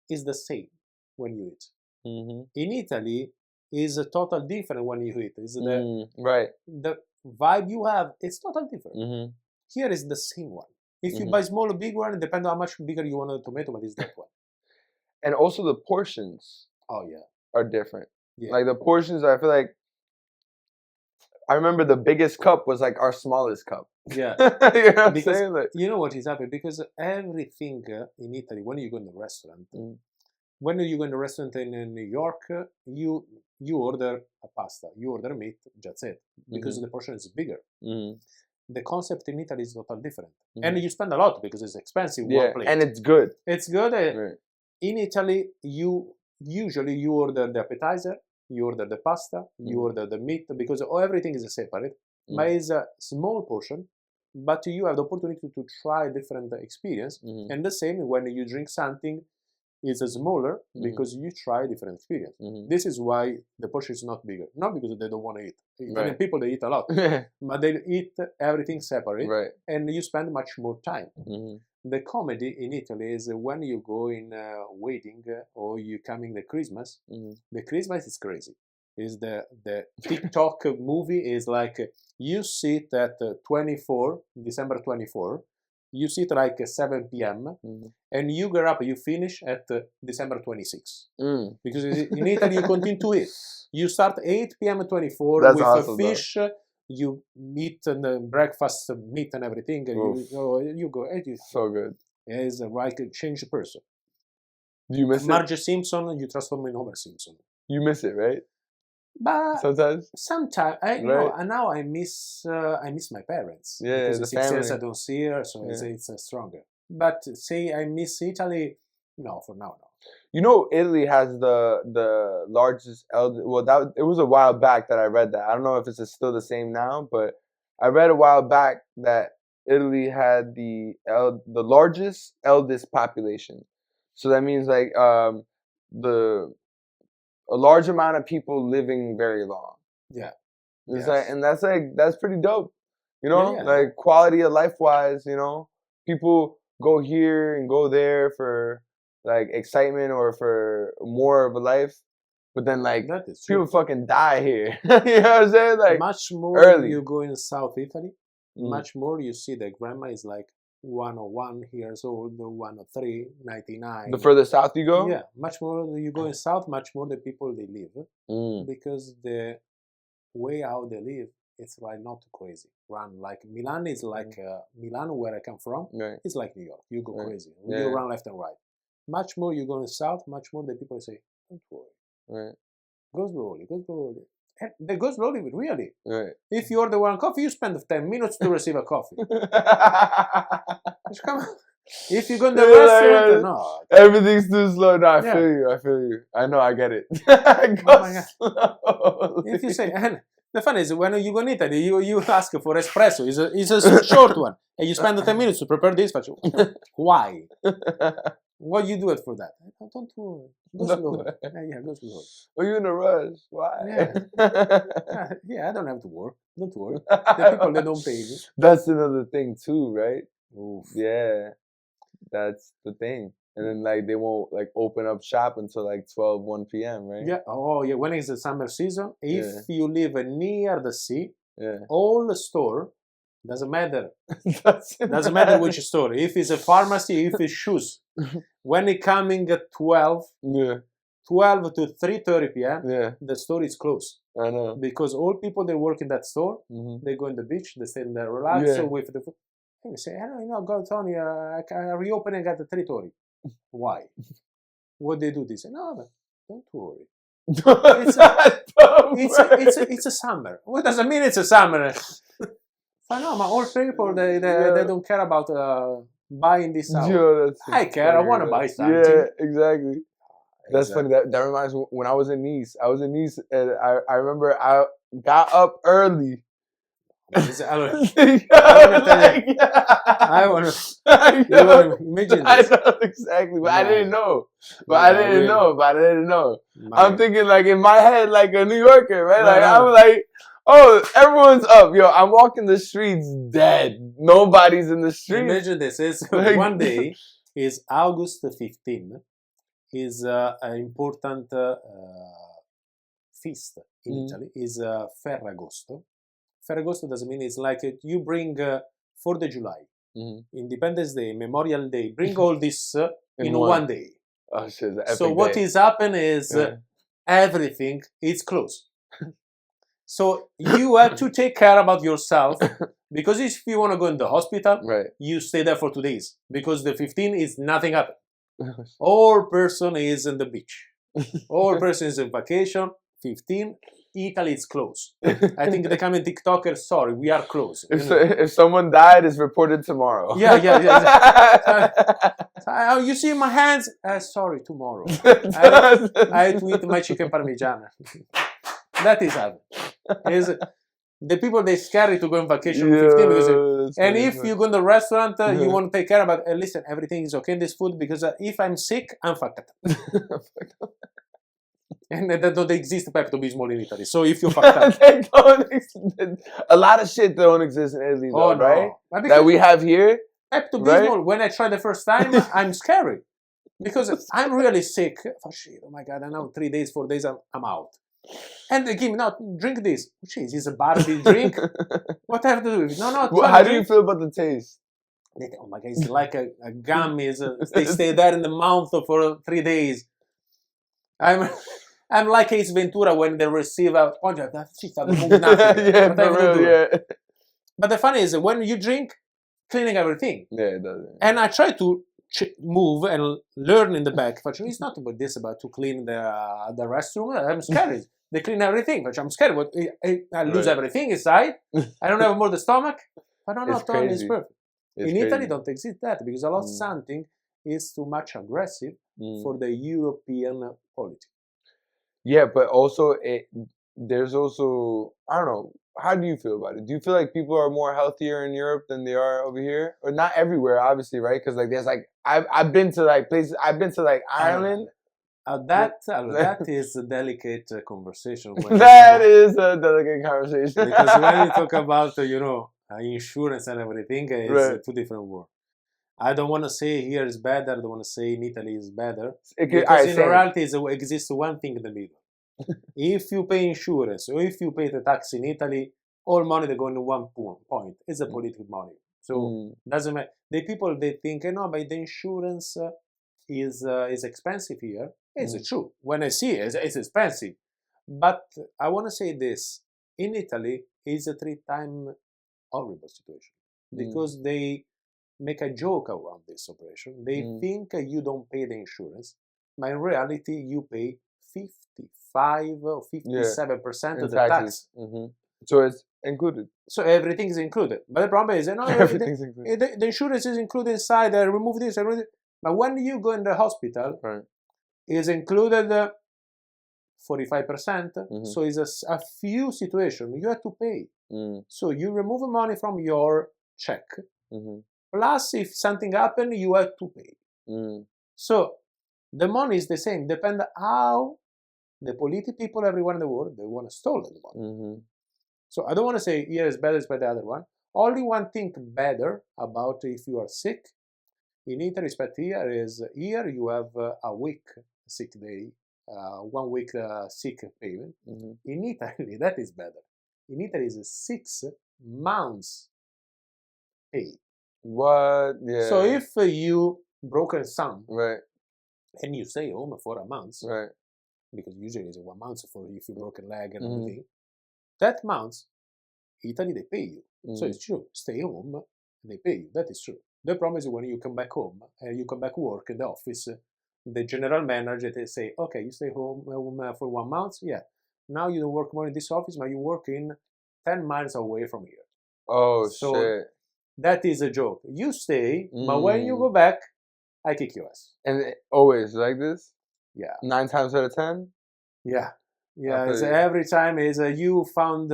is the same when you eat. In Italy, is total different when you eat. Is the vibe you have? It's totally different. Here is the same one. If you buy small or big one, depends on how much bigger you want the tomato, but it's that one. And also the portions. Oh yeah, are different. Yeah. Like the portions, I feel like I remember the biggest cup was like our smallest cup. Yeah. You know what I'm because saying? Like, you know what is happening? Because everything in Italy, when you go in the restaurant, when you go in the restaurant in New York, you order a pasta, you order meat, that's it, because the portion is bigger. The concept in Italy is totally different, and you spend a lot because it's expensive. One plate, and it's good. It's good. Right. In Italy, you usually order the appetizer, you order the pasta, you order the meat, because everything is separate. But it's a small portion, but you have the opportunity to try different experience. And the same when you drink something, it's smaller because you try different experience. This is why the portion is not bigger, not because they don't want to eat. Italian people, they eat a lot, but they eat everything separate, and you spend much more time. The comedy in Italy is when you go in a wedding or you come in the Christmas. The Christmas is crazy. Is the TikTok movie is like you sit at December 24. You sit like 7 p.m. And you get up, you finish at December 26. Because in Italy you continue to eat. You start 8 p.m. 24 That's with awesome, a fish. You eat and breakfast meat and everything. And you go. So good. It's like a changed person. Do you miss Marge Simpson, you transform in Homer Simpson. You miss it, right? But sometimes, and now I miss my parents. Yeah, because the 6 years family. I don't see her, so it's stronger. But say I miss Italy, no, for now no. You know, Italy has the largest well, it was a while back that I read that. I don't know if it's still the same now, but I read a while back that Italy had the largest eldest population. So that means like a large amount of people living very long. Yeah. It's that's pretty dope. You know, Yeah. like quality of life wise, you know, people go here and go there for like excitement or for more of a life. But then like that is people true. fucking die here. You know what I'm saying? Like much more early. You go in South Italy, much more you see the grandma is like 101 years old, 103, 99. The further south you go? Yeah, much more you go in south, much more the people they live. Because the way how they live, it's like not crazy. Run like Milan is like Milan, where I come from. It's like New York. You go crazy. You run left and right. Much more you go in south, much more the people say, don't worry. Go slowly, go slowly. And they go slowly, really. If you order one coffee, you spend 10 minutes to receive a coffee. Come on. If you go in the restaurant, no. Everything's too slow. No, I feel you. I know, I get it. If you say, and the fun is when you go in Italy, you ask for espresso. It's a short one, and you spend 10 minutes to prepare this. But why? What you do it for that? Don't worry. Go slow. Go slow. Are you in a rush? Why? I don't have to work. Don't worry. The people, they don't pay me. That's another thing too, right? Oof. Yeah, that's the thing. And then like they won't like open up shop until like 1 p.m., right? Yeah. Oh yeah. When it's the summer season, if you live near the sea, all the store doesn't matter. Doesn't matter which store. If it's a pharmacy, if it's shoes. When it coming at 12 to 3:30 p.m., the store is closed. I know. Because all people that work in that store, they go in the beach, they stay in there, relax with the food. And you say, go Tony, I reopening at the territory. Why? What they do? They say, no, but don't worry. It's a summer. What does it mean it's a summer? No, my old people, they don't care about buying this house. I care. I want to buy something. Yeah, exactly. That's funny. That reminds me when I was in Nice. And I remember I got up early I want to imagine I this. know exactly, but I didn't know. My- I'm thinking like in my head, like a New Yorker, right? Like No. I'm like, oh, everyone's up, yo. I'm walking the streets dead. Nobody's in the streets. Imagine this. It's Like- one day is August 15. Is an important feast in Italy. Is Ferragosto. Ferragosto doesn't mean it's like you bring 4th of July, Independence Day, Memorial Day. Bring all this in one day. Oh shit! It's an So epic what day. is happen is everything is closed. So you have to take care about yourself, because if you want to go in the hospital, Right. you stay there for 2 days, because the 15 is nothing happened. All person is in the beach. All person is on vacation. 15, Italy is closed. I think they come in TikToker, sorry, we are closed. If someone died, it's reported tomorrow. Yeah. You see my hands? Sorry, tomorrow. I tweet my chicken parmigiana. That is happening. The people, they scary to go on vacation on 15 because and if you go in the restaurant, you want to take care about, listen, everything is okay in this food, because if I'm sick, I'm fucked up. And that don't exist Pepto-Bismol in Italy. So if you're fucked up. A lot of shit don't exist in Italy, though, right? That we have here. Pepto-Bismol, right? when I tried the first time, I'm scary. Because I'm really sick. Oh, shit, oh my God, I know 3 days, 4 days, I'm out. And they give me, no, drink this. Jeez, it's a barley drink. What I have to do with it? No. How do you feel about the taste? Oh my God, it's like a gum. They stay there in the mouth for 3 days. I'm like Ace Ventura when they receive a nothing. Yeah, for real, yeah. But the fun is, when you drink, cleaning everything. Yeah, it does. And I try to move and learn in the back. But it's not about this, about to clean the restroom. I'm scared. They clean everything, but I'm scared. I lose everything inside. I don't have more the stomach. But no, Tony is perfect. In Italy, don't exist that, because a lot something is too much aggressive for the European politics. Yeah, but also there's also, I don't know, how do you feel about it? Do you feel like people are more healthier in Europe than they are over here? Or not everywhere, obviously, right? Because like there's like I've been to like places. I've been to like Ireland. That is a delicate conversation. That is a delicate conversation. Because when you talk about insurance and everything, it's two different worlds. I don't want to say here is better. I don't want to say in Italy is better. Because in reality, it exists one thing in the middle. If you pay insurance or if you pay the tax in Italy, all money they go in one point. It's a political money. So doesn't matter. The people, they think, no, but the insurance is expensive here. It's true. When I see it, it's expensive. But I want to say this. In Italy, it's a 3-time horrible situation. Because they make a joke around this operation. They think you don't pay the insurance, but in reality, you pay 55 or 57% of the tax. So it's included. So everything is included. But the problem is, everything's included. The insurance is included inside. I remove this, I remove this. But when you go in the hospital, it's included 45%. So it's a few situations you have to pay. So you remove money from your check. Plus, if something happens, you have to pay. So the money is the same. Depends how the political people, everyone in the world, they want to steal the money. So I don't want to say here is better than the other one. Only one thing better about if you are sick in Italy, respect here is here you have a week sick day, 1 week sick payment. In Italy, that is better. In Italy, is 6 months pay. What? Yeah. So if you broken some, and you stay home for a month, because usually it's 1 month for if you broken leg and everything, that month, Italy, they pay you. So it's true. Stay home, they pay you. That is true. The problem is when you come back home, you come back work in the office, the general manager, they say, okay, you stay home for 1 month. Yeah. Now you don't work more in this office, but you work in 10 miles away from here. Oh, so shit. That is a joke. You stay, but when you go back, I kick your ass. And always like this? Yeah. 9 times out of 10? Yeah. Yeah. Every time is you found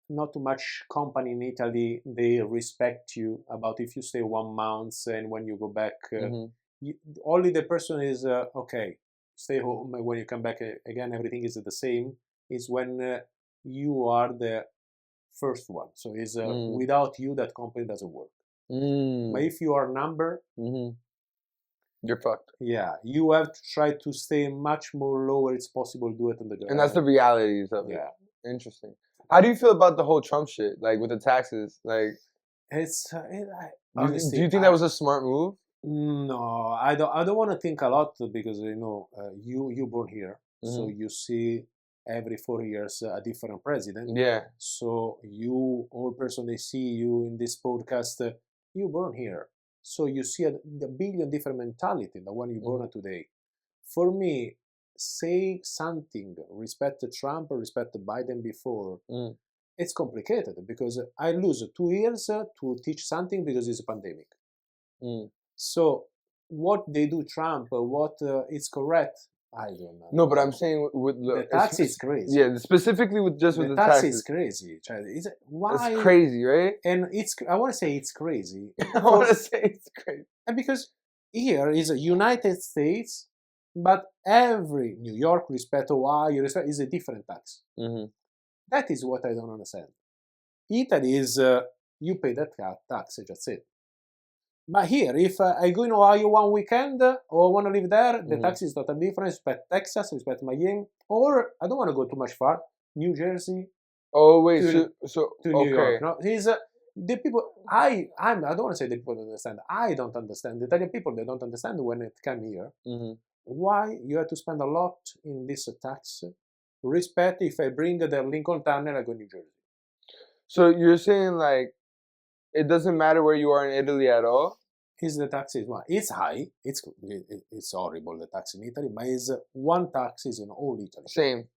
not too much company in Italy, they respect you about if you stay 1 month and when you go back, you, only the person is, okay, stay home. And when you come back again, everything is the same. Is when you are the first one. So is without you, that company doesn't work. But if you are number, you're fucked. Yeah, you have to try to stay much more lower it's possible. Do it on the ground. And that's the realities of it. Yeah. Interesting. How do you feel about the whole Trump shit? Like with the taxes? Like, it's do you think that was a smart move? No, I don't want to think a lot because you born here, so you see every 4 years a different president. Yeah. So you, all person they see you in this podcast, you born here, so you see a billion different mentality than the one you born today. For me, say something respect Trump or respect Biden before. It's complicated because I lose 2 years to teach something because it's a pandemic. So what they do, Trump, what is correct, I don't know. No, but I'm saying with the tax is crazy. Yeah, specifically with just with the tax taxes. is crazy. Why? It's crazy, right? And I want to say it's crazy. I want to say it's crazy. And because here is a United States, but every New York, respect Ohio, is a different tax. That is what I don't understand. Italy is you pay that tax, just it. But here, if I go in Ohio 1 weekend or want to live there, the tax is totally different. Respect Texas, respect Miami, or I don't want to go too much far, New Jersey. Oh wait, to New York. No, the people. I don't want to say the people don't understand. I don't understand. The Italian people, they don't understand when it come here. Why you have to spend a lot in this tax? Respect if I bring the Lincoln Tunnel, I go New Jersey. So you're saying like it doesn't matter where you are in Italy at all? Is the tax is one? It's high. It's horrible, the tax in Italy, but is one tax is in all Italy.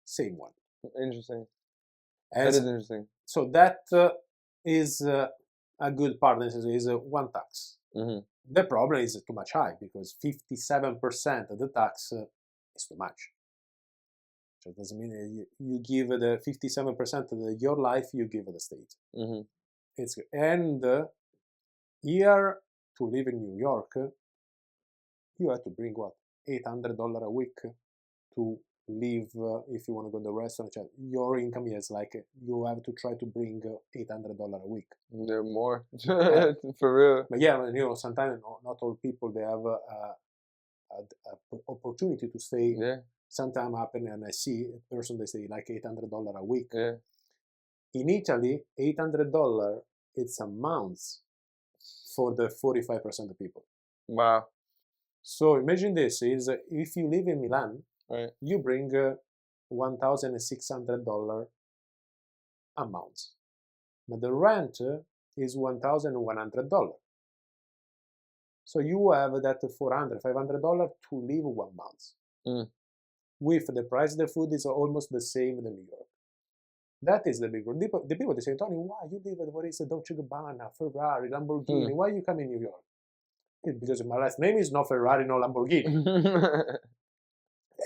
Same one. Interesting. That is interesting. So that is a good part. This is one tax. The problem is too much high because 57% of the tax is too much. So it doesn't mean you give the 57% of your life you give the state. And here to live in New York, you have to bring what, $800 a week to live. If you want to go to the restaurant, your income is like you have to try to bring $800 a week. They're more for real. But yeah, sometimes not all people they have a opportunity to stay. Yeah. Sometimes happen, and I see a person they say like $800 a week. Yeah. In Italy, $800 it's a month for the 45% of people. Wow. So imagine this: is if you live in Milan, right, you bring $1,600 a month, but the rent is $1,100. So you have that $400, $500 to live 1 month. With the price of the food is almost the same in New York. That is the big one. The people they say, Tony, why you live at what is a Dolce Gabbana, Ferrari, Lamborghini? Why you come in New York? It's because my last name is not Ferrari, no Lamborghini.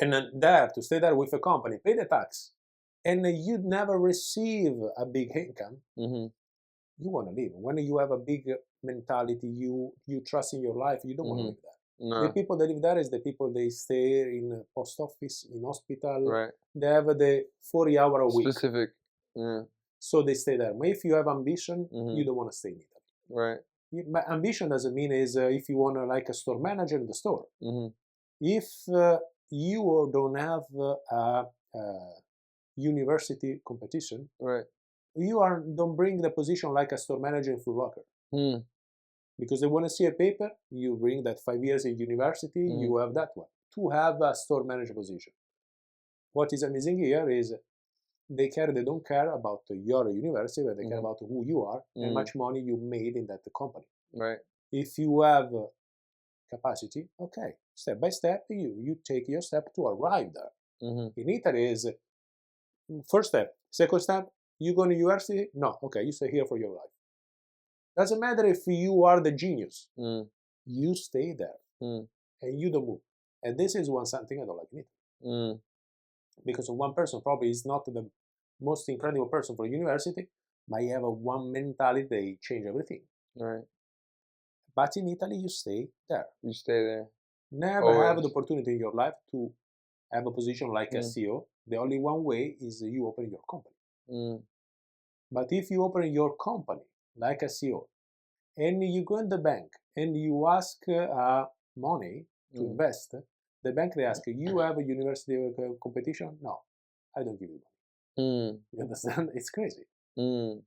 And there, to stay there with a company, pay the tax, and you never receive a big income, you want to live. When you have a big mentality, you trust in your life, you don't want to live there. No. The people that live there is the people they stay in post office, in hospital. Right. They have the 40-hour a week. Specific. Yeah. So they stay there. But if you have ambition, you don't want to stay in Italy. Right. But ambition doesn't mean is if you want to like a store manager in the store. If you don't have a university competition, right, you don't bring the position like a store manager in Foot Locker. Because they want to see a paper, you bring that 5 years in university, you have that one. To have a store manager position. What is amazing here is they don't care about your university, but they care about who you are and how much money you made in that company. Right. If you have capacity, okay, step by step, you take your step to arrive there. In Italy is first step. Second step, you go to university? No, okay, you stay here for your life. Doesn't matter if you are the genius. You stay there and you don't move. And this is something I don't like in Italy. Because one person probably is not the most incredible person for university, But you have a one mentality, they change everything. Right. But in Italy, you stay there. You stay there. Never have Always. the opportunity in your life to have a position like a CEO. The only one way is you open your company. Mm. But if you open your company like a CEO, and you go in the bank and you ask money to invest, the bank they ask you have a university competition? No, I don't give you money. You understand? It's crazy. And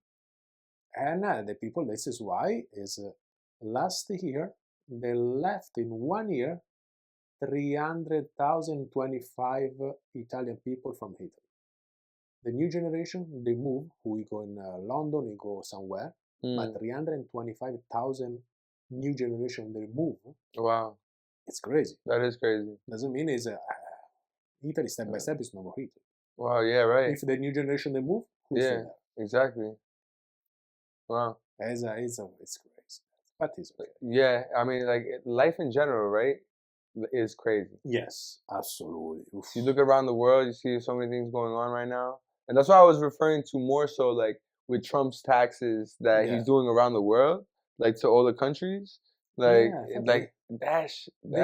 the people, this is why is last year they left in 1 year 300,025 Italian people from Italy. The new generation, they move, who go in London, they go somewhere, but 325,000 new generation, they move. Wow. It's crazy. That is crazy. Doesn't mean it's Italy step by step is no more Italy. Wow, yeah, right. If the new generation, they move, who's there? Exactly. Wow. It's crazy. But it's okay. Yeah, I mean, like, life in general, right, is crazy. Yes, absolutely. Oof. You look around the world, you see so many things going on right now. And that's why I was referring to more so, like, with Trump's taxes that he's doing around the world, like, to all the countries. Like, they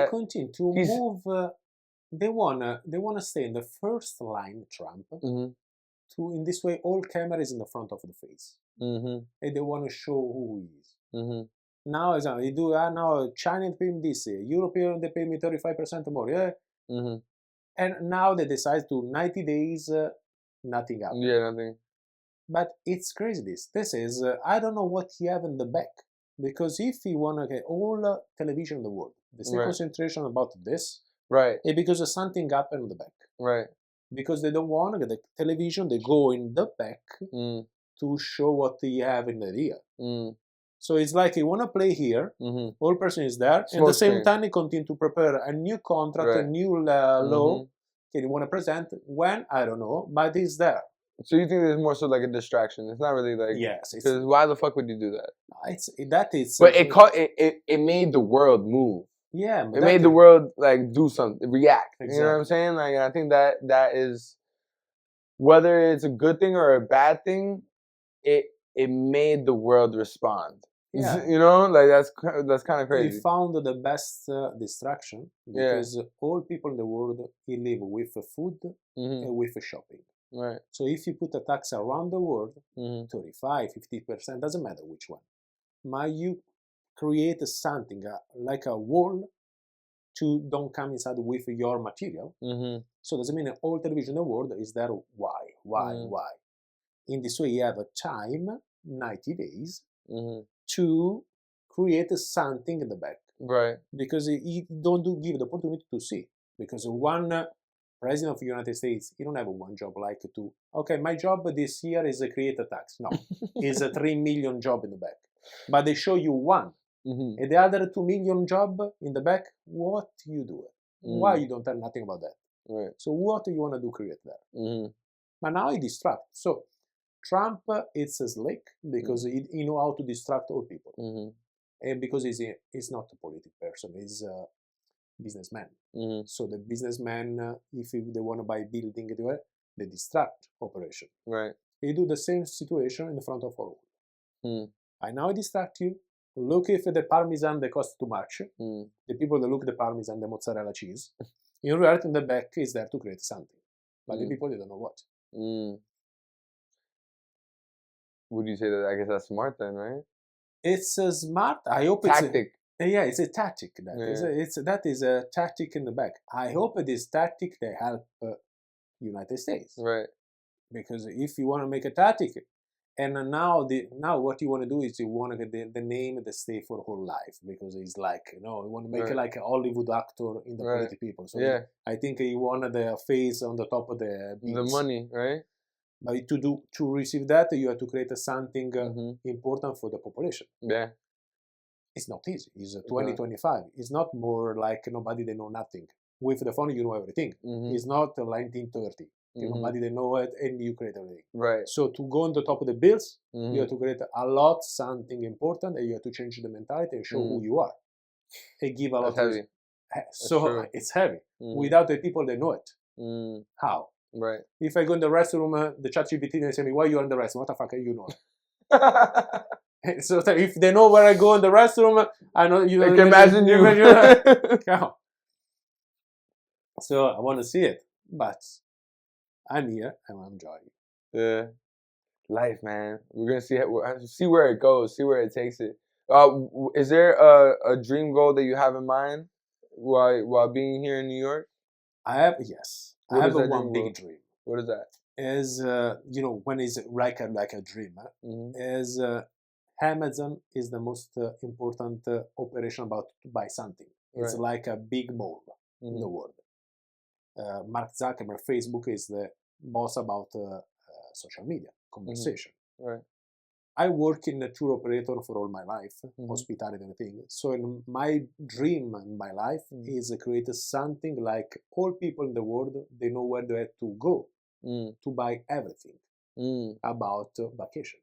continue to move. They wanna stay in the first line, Trump. To in this way, all cameras in the front of the face, and they want to show who he is. Now, example, they do now. China pay me this, European they pay me 35% more. Yeah, and now they decide to 90 days, nothing happens. Yeah, nothing. But it's crazy. This is I don't know what he have in the back, because if he wanna get all television in the world, the same concentration about this, right? It's because something happened in the back, right? Because they don't want to get the television. They go in the back to show what they have in the rear. So it's like you want to play here, all person is there, and at the same time they continue to prepare a new contract, a new law. Okay, you want to present when, I don't know, but it's there. So you think it's more so like a distraction? It's not really like, yes. Because why the fuck would you do that? But it made the world move. Yeah, it made the world like do something, react. Exactly. You know what I'm saying? Like, I think that is, whether it's a good thing or a bad thing, it made the world respond. Yeah. You know, like that's kind of crazy. We found the best distraction because all people in the world live with food and with shopping. Right. So if you put a tax around the world, 35, 50%, doesn't matter which one, but you create something like a wall to don't come inside with your material. So doesn't mean all television in the world is there. Why? In this way, you have a time, 90 days, to create something in the back. Right. Because you don't give the opportunity to see. Because one president of the United States, he don't have one job like to, okay, my job this year is to create a tax. No, it's a 3 million job in the back. But they show you one. And the other 2 million job in the back, what you do? Why you don't tell nothing about that? Right. So what do you want to do create there? But now he distract. So Trump, it's slick because he know how to distract all people. And because he's not a political person, he's a businessman. So the businessman, if they want to buy building, they distract operation. Right. He do the same situation in front of all. I now distract you. Look if the parmesan they cost too much. The people that look the parmesan, the mozzarella cheese. In reality, in the back is there to create something, but the people they don't know what. Would you say that? I guess that's smart then, right? It's smart. I hope tactic. It's a tactic. That is a tactic in the back. I hope this tactic they help United States. Right. Because if you want to make a tactic, and now what you want to do is you want to get the name that stay for whole life, because it's like, you want to make it like a Hollywood actor in the political people. So I think he wanted the face on the top of the beats. The money, right? But to receive that, you have to create something important for the population. Yeah. It's not easy. It's 2025. It's not more like nobody they know nothing. With the phone, you know everything. It's not 1930. Nobody they know it, and you create everything. Right. So to go on the top of the bills, you have to create a lot, something important, and you have to change the mentality and show who you are. And give a lot. Heavy. So it's heavy. Without the people, they know it. How? Right. If I go in the restroom, the chat GPT, they say me, why you are in the restroom? What the fuck are you know? So if they know where I go in the restroom, I know you. I can imagine you. Come. So I want to see it, but I'm here and I'm enjoying. Yeah, life, man. We're gonna see where it goes, see where it takes it. Is there a dream goal that you have in mind while being here in New York? I have yes. What I is have that one dream big goal? dream. What is that? Is when it's like a dream. Is Amazon is the most important operation about to buy something. It's Right. like a big mall in the world. Mark Zuckerberg, Facebook is the boss about social media conversation. Right. I work in a tour operator for all my life, hospitality and everything. So in my dream in my life is create something like all people in the world, they know where they have to go to buy everything about vacation.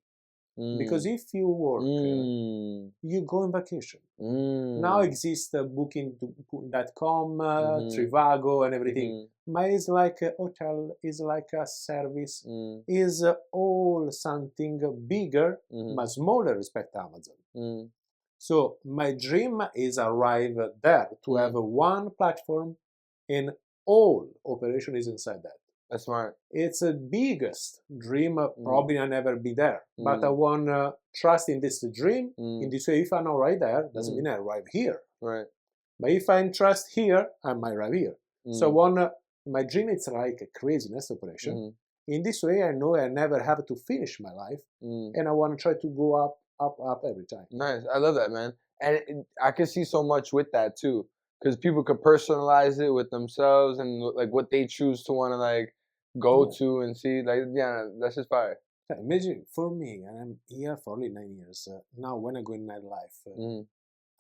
Because if you work, you go on vacation. Now exists Booking.com, Trivago, and everything. But it's like a hotel, is like a service, is all something bigger, but smaller respect to Amazon. So my dream is arrive there to have one platform, and all operation is inside that. That's smart. It's the biggest dream. Probably I'll never be there, but I want trust in this dream. In this way, if I'm not right there, doesn't mean I arrive here. Right. But if I trust here, I might arrive here. So I want my dream. It's like a craziness operation. In this way, I know I never have to finish my life, and I want to try to go up, up, up every time. Nice. I love that, man. And I can see so much with that too, because people could personalize it with themselves and like what they choose to want to like go to and see. Like, yeah, that's just fire. Imagine for me, and I'm here for only 9 years. Now, when I go in nightlife,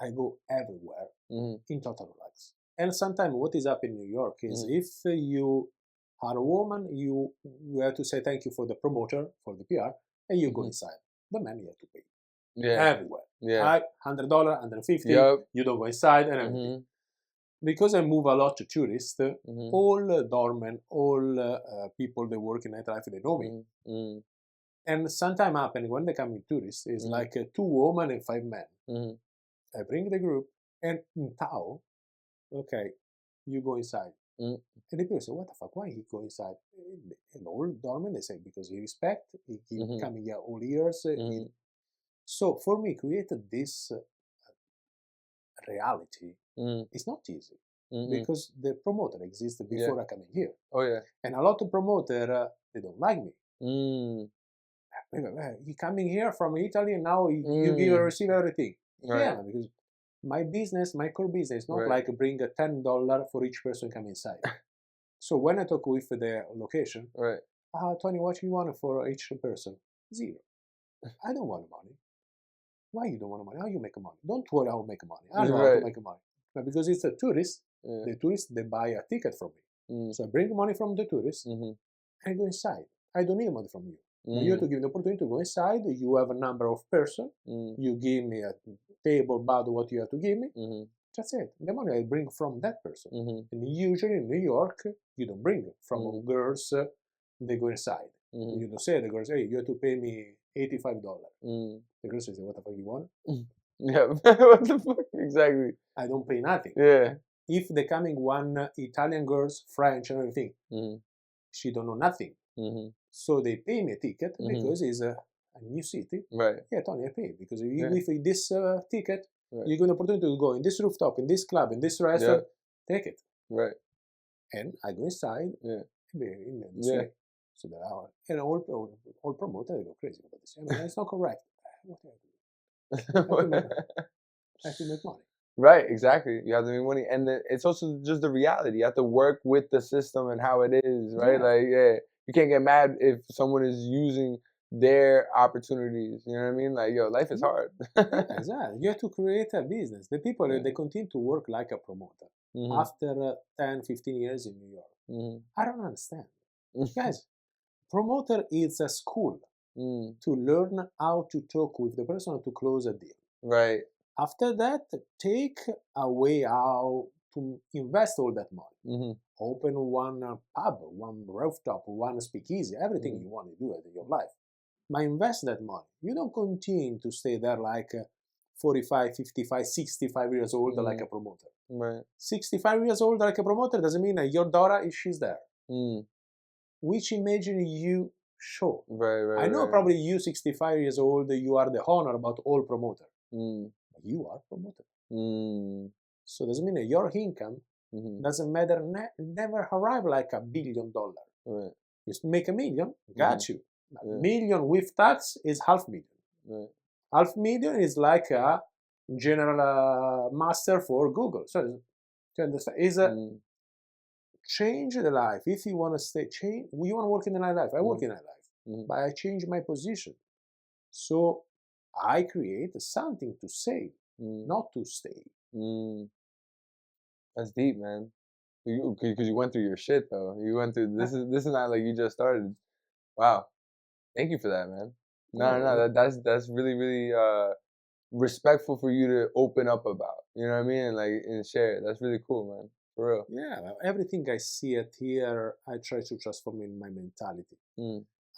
I go everywhere in total relax. And sometimes what is up in New York is if you are a woman, you have to say thank you for the promoter, for the PR, and you go inside. The man you have to pay. Yeah. Everywhere. Yeah. $100, $150, you don't go inside and everything. Because I move a lot to tourists, all doormen, all people that work in nightlife, they know me. And sometimes happen when they come in tourists, it's like 2 women and 5 men. I bring the group, and in Tao, okay, you go inside. And the people say, what the fuck, why he go inside? And all doormen, they say, because he respect, he keep coming here all years. So for me, created this reality. It's not easy. Because the promoter existed before I coming here. Oh yeah. And a lot of promoter, they don't like me. He coming here from Italy and now you receive everything. Right. Yeah, because my business, my core business, is not like bring a $10 for each person come inside. So when I talk with the location, Tony, what you want for each person? 0. I don't want money. Why you don't want money? How you make money? Don't worry how to make money. I know how to make money. But because it's a tourist, the tourists, they buy a ticket from me. So I bring money from the tourists and I go inside. I don't need money from you. You have to give me the opportunity to go inside. You have a number of person. You give me a table, about what you have to give me. That's it. The money I bring from that person. And usually in New York, you don't bring it from girls. They go inside. You don't say to the girls, hey, you have to pay me $85. The girls say, what the fuck you want? Yeah, what the fuck? Exactly. I don't pay nothing. Yeah. If they coming one Italian girls, French and everything, she don't know nothing. So they pay me a ticket because it's a new city. Right. Yeah, Tony, I pay because if this ticket, you get an opportunity to go in this rooftop, in this club, in this restaurant, take it. Right. And I go inside. Yeah. In this way. So there are, and all promoters, they go crazy about this. I mean, it's not correct. What do I do? I have to make money. Right, exactly. You have to make money, and it's also just the reality. You have to work with the system and how it is, right? Like, you can't get mad if someone is using their opportunities. You know what I mean? Like, yo, life is hard. Exactly. You have to create a business. The people, they continue to work like a promoter after 10, 15 years in New York. I don't understand. Guys, promoter is a school to learn how to talk with the person to close a deal. Right. After that, take a way how to invest all that money. Open one pub, one rooftop, one speakeasy, everything you want to do in your life. but invest that money. You don't continue to stay there like 45, 55, 65 years old like a promoter. Right. 65 years old like a promoter doesn't mean your daughter, she's there. Mm. Which image you show? Right. I know right. probably you 65 years old, you are the honor about all promoter. Mm. You are promoter. Mm. So doesn't mean that your income doesn't matter, never arrive like $1 billion. Right. You make $1 million, got you. Yeah. Million with tax is $500,000. Right. $500,000 is like a general master for Google. So you understand? Is a change the life. If you want to stay, change. You want to work in the nightlife. I work in nightlife, but I change my position. So I create something to say, not to stay. That's deep, man. Because you went through your shit though. You went through this is not like you just started. Wow. Thank you for that, man. No. That's really respectful for you to open up about. You know what I mean? And share it. That's really cool, man. For real. Yeah. Everything I see it here, I try to transform in my mentality.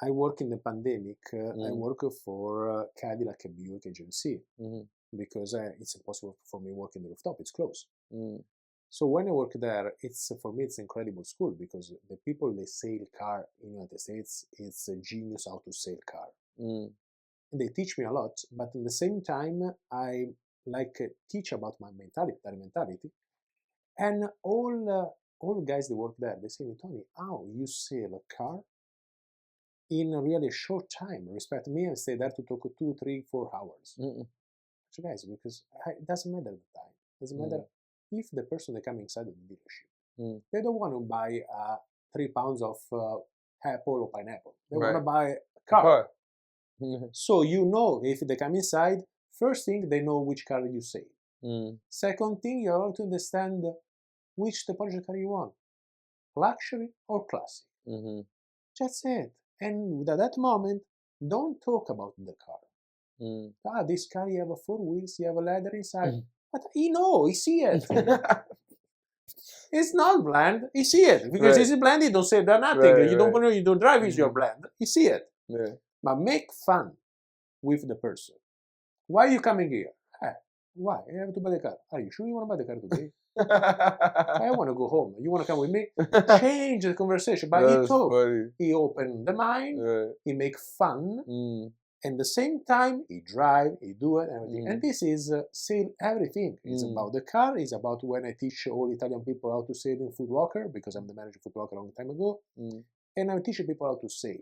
I work in the pandemic. I work for Cadillac and Buick agency because it's impossible for me to work in the rooftop. It's closed. So when I work there, for me it's incredible school because the people they sell car in the United States, it's a genius how to sell car. And they teach me a lot, but at the same time I teach about my mentality, their mentality, and all guys that work there they say to me, Tony, how you sell a car in a really short time? Respect me, I stay there to talk 2, 3, 4 hours. So guys, because it doesn't matter the time, it doesn't matter. If the person that comes inside the dealership, they don't want to buy 3 pounds of apple or pineapple. They want to buy a car. So if they come inside, first thing they know which car you sell. Second thing, you have to understand which typology car you want, luxury or classic. That's it. And at that moment, don't talk about the car. This car, you have 4 wheels, you have a leather inside. But he see it. It's not bland. He see it because it's bland. You don't say that nothing. You don't drive with your bland. You see it. But make fun with the person. Why are you coming here? Why? I have to buy the car. Are you sure you want to buy the car today? I want to go home. You want to come with me? Change the conversation. But he talk. He open the mind. He make fun. And at the same time, he drive, he do it, everything. And this is sell everything. It's about the car. It's about when I teach all Italian people how to sell in Foot Locker, because I'm the manager of Foot Locker a long time ago. And I teach people how to sell.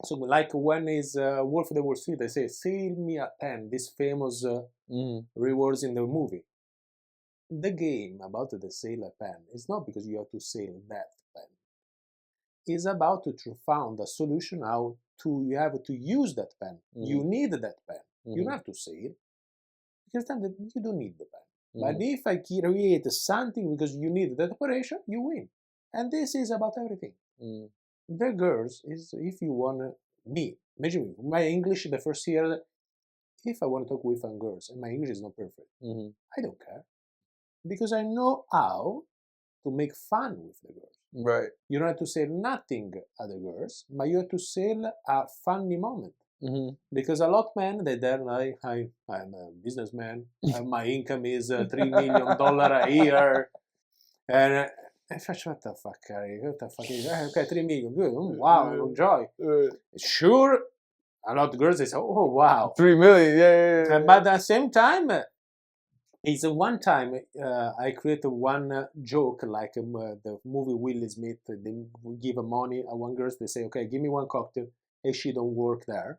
So like when is Wolf of the Wall Street, they say, sell me a pen, this famous rewards in the movie. The game about the sale a pen is not because you have to sell that pen. It's about to found a solution how you have to use that pen. You need that pen. You don't have to sell because then you don't need the pen. But if I create something because you need that operation, you win. And this is about everything. The girls is if you want me. Imagine my English the first year. If I want to talk with some girls and my English is not perfect, I don't care because I know how to make fun with the girls. Right. You don't have to say nothing at the girls, but you have to sell a funny moment. Because a lot of men, they're like, I'm a businessman, my income is $3 million a year, and I faccio, what the fuck is that? Okay, 3 million, good, wow, enjoy. Sure, a lot of girls, they say, oh, wow. 3 million, yeah. But at the same time, it's one time I created one joke like the movie Will Smith. They give money at one girl. They say, "Okay, give me one cocktail," and she don't work there.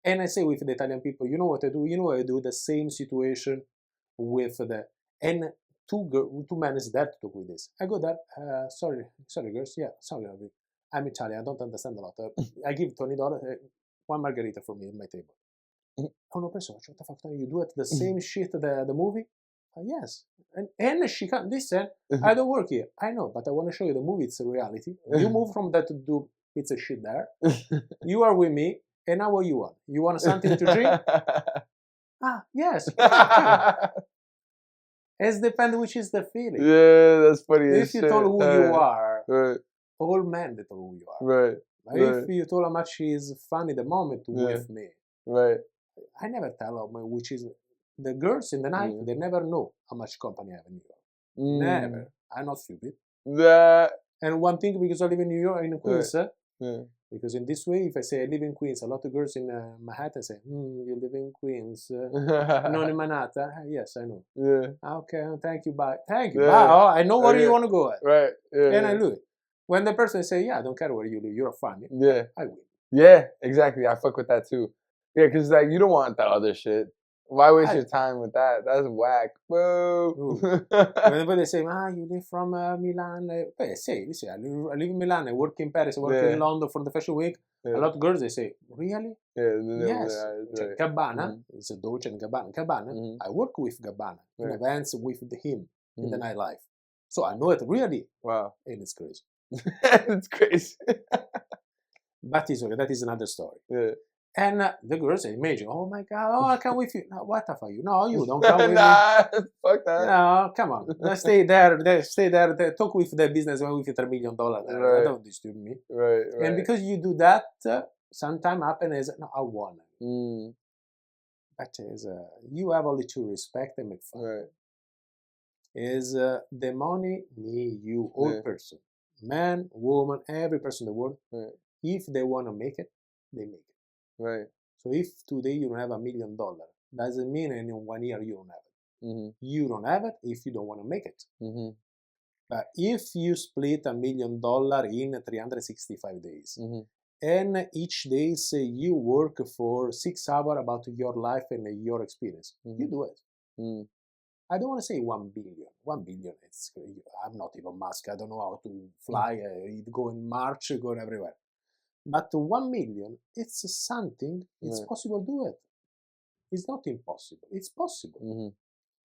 And I say with the Italian people, you know what I do? You know I do the same situation with two men is there to talk with this. I go there. Sorry, girls. Yeah, sorry, I'm Italian. I don't understand a lot. I give $20, one margarita for me at my table. Oh no, person, what the fuck? You do it the same shit the movie? Yes. And she can't listen. I don't work here. I know, but I want to show you the movie. It's a reality. You move from that to do it's a shit there. You are with me, and now what you want? You want something to drink? Yes. It depends which is the feeling. Yeah, that's funny. If you told who you are, right. all men they told who you are. Right. But if you told how much is fun in the moment with me, right? I never tell them which is the girls in the night. They never know how much company I have in New York. Never. I'm not stupid. And one thing, because I live in New York, in Queens, because in this way, if I say I live in Queens, a lot of girls in Manhattan say, you live in Queens, not in Manhattan. Yes, I know. Okay, thank you, bye. Thank you, bye. Oh, I know where you want to go at. Right. And I do it. When the person say, yeah, I don't care where you live, you're funny. I win. Yeah, exactly. I fuck with that too. Yeah, because like you don't want that other shit. Why waste your time with that? That's whack. Boo. Whenever they say, you live from Milan. Listen, I live in Milan. I work in Paris. I work in London for the Fashion Week. A lot of girls, they say, really? Yes. Right. Gabbana, it's a Dolce and Gabbana. Gabbana, I work with Gabbana in events with him in the nightlife. So I know it really. Wow. And it's crazy. It's crazy. But it's okay. That is another story. And the girls say, imagine, oh my God, I come with you. No, what for you? No, you don't come with me. Fuck that. No, come on. Stay there. Talk with the businessman with $3 million. Right. Don't disturb me. Right. And because you do that, sometimes happen is, no, I won. But is, you have only to respect and make fun. Right. Is the money, me, you, all person, man, woman, every person in the world, if they want to make it, they make it. Right. So if today you don't have $1 million, doesn't mean in 1 year you don't have it. You don't have it if you don't want to make it. But if you split $1 million in 365 days, and each day say you work for 6 hours about your life and your experience, you do it. I don't want to say 1 billion. 1 billion, I'm not even Musk. I don't know how to fly, go in March, go everywhere. But 1 million, it's something, it's possible to do it. It's not impossible. It's possible.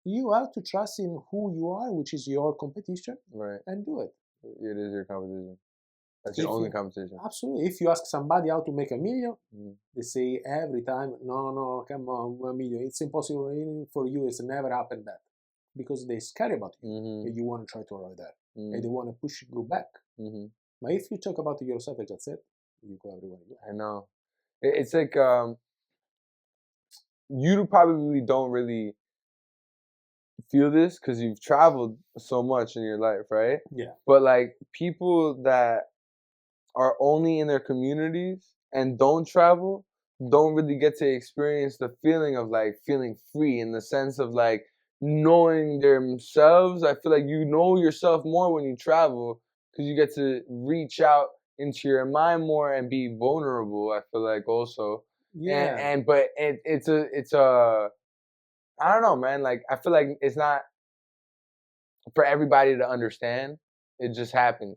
You have to trust in who you are, which is your competition, and do it. It is your competition. That's your only competition. Absolutely. If you ask somebody how to make $1 million, they say every time, no, come on, 1 million. It's impossible for you. It's never happened that. Because they're scared about you. And you want to try to arrive there. And they want to push you back. But if you talk about yourself, as I said, you go everywhere you go. I know. It's like you probably don't really feel this because you've traveled so much in your life, right? Yeah. But like people that are only in their communities and don't travel don't really get to experience the feeling of like feeling free in the sense of like knowing themselves. I feel like you know yourself more when you travel because you get to reach out into your mind more and be vulnerable. I feel like also, but it's a I don't know, man. Like I feel like it's not for everybody to understand. It just happens.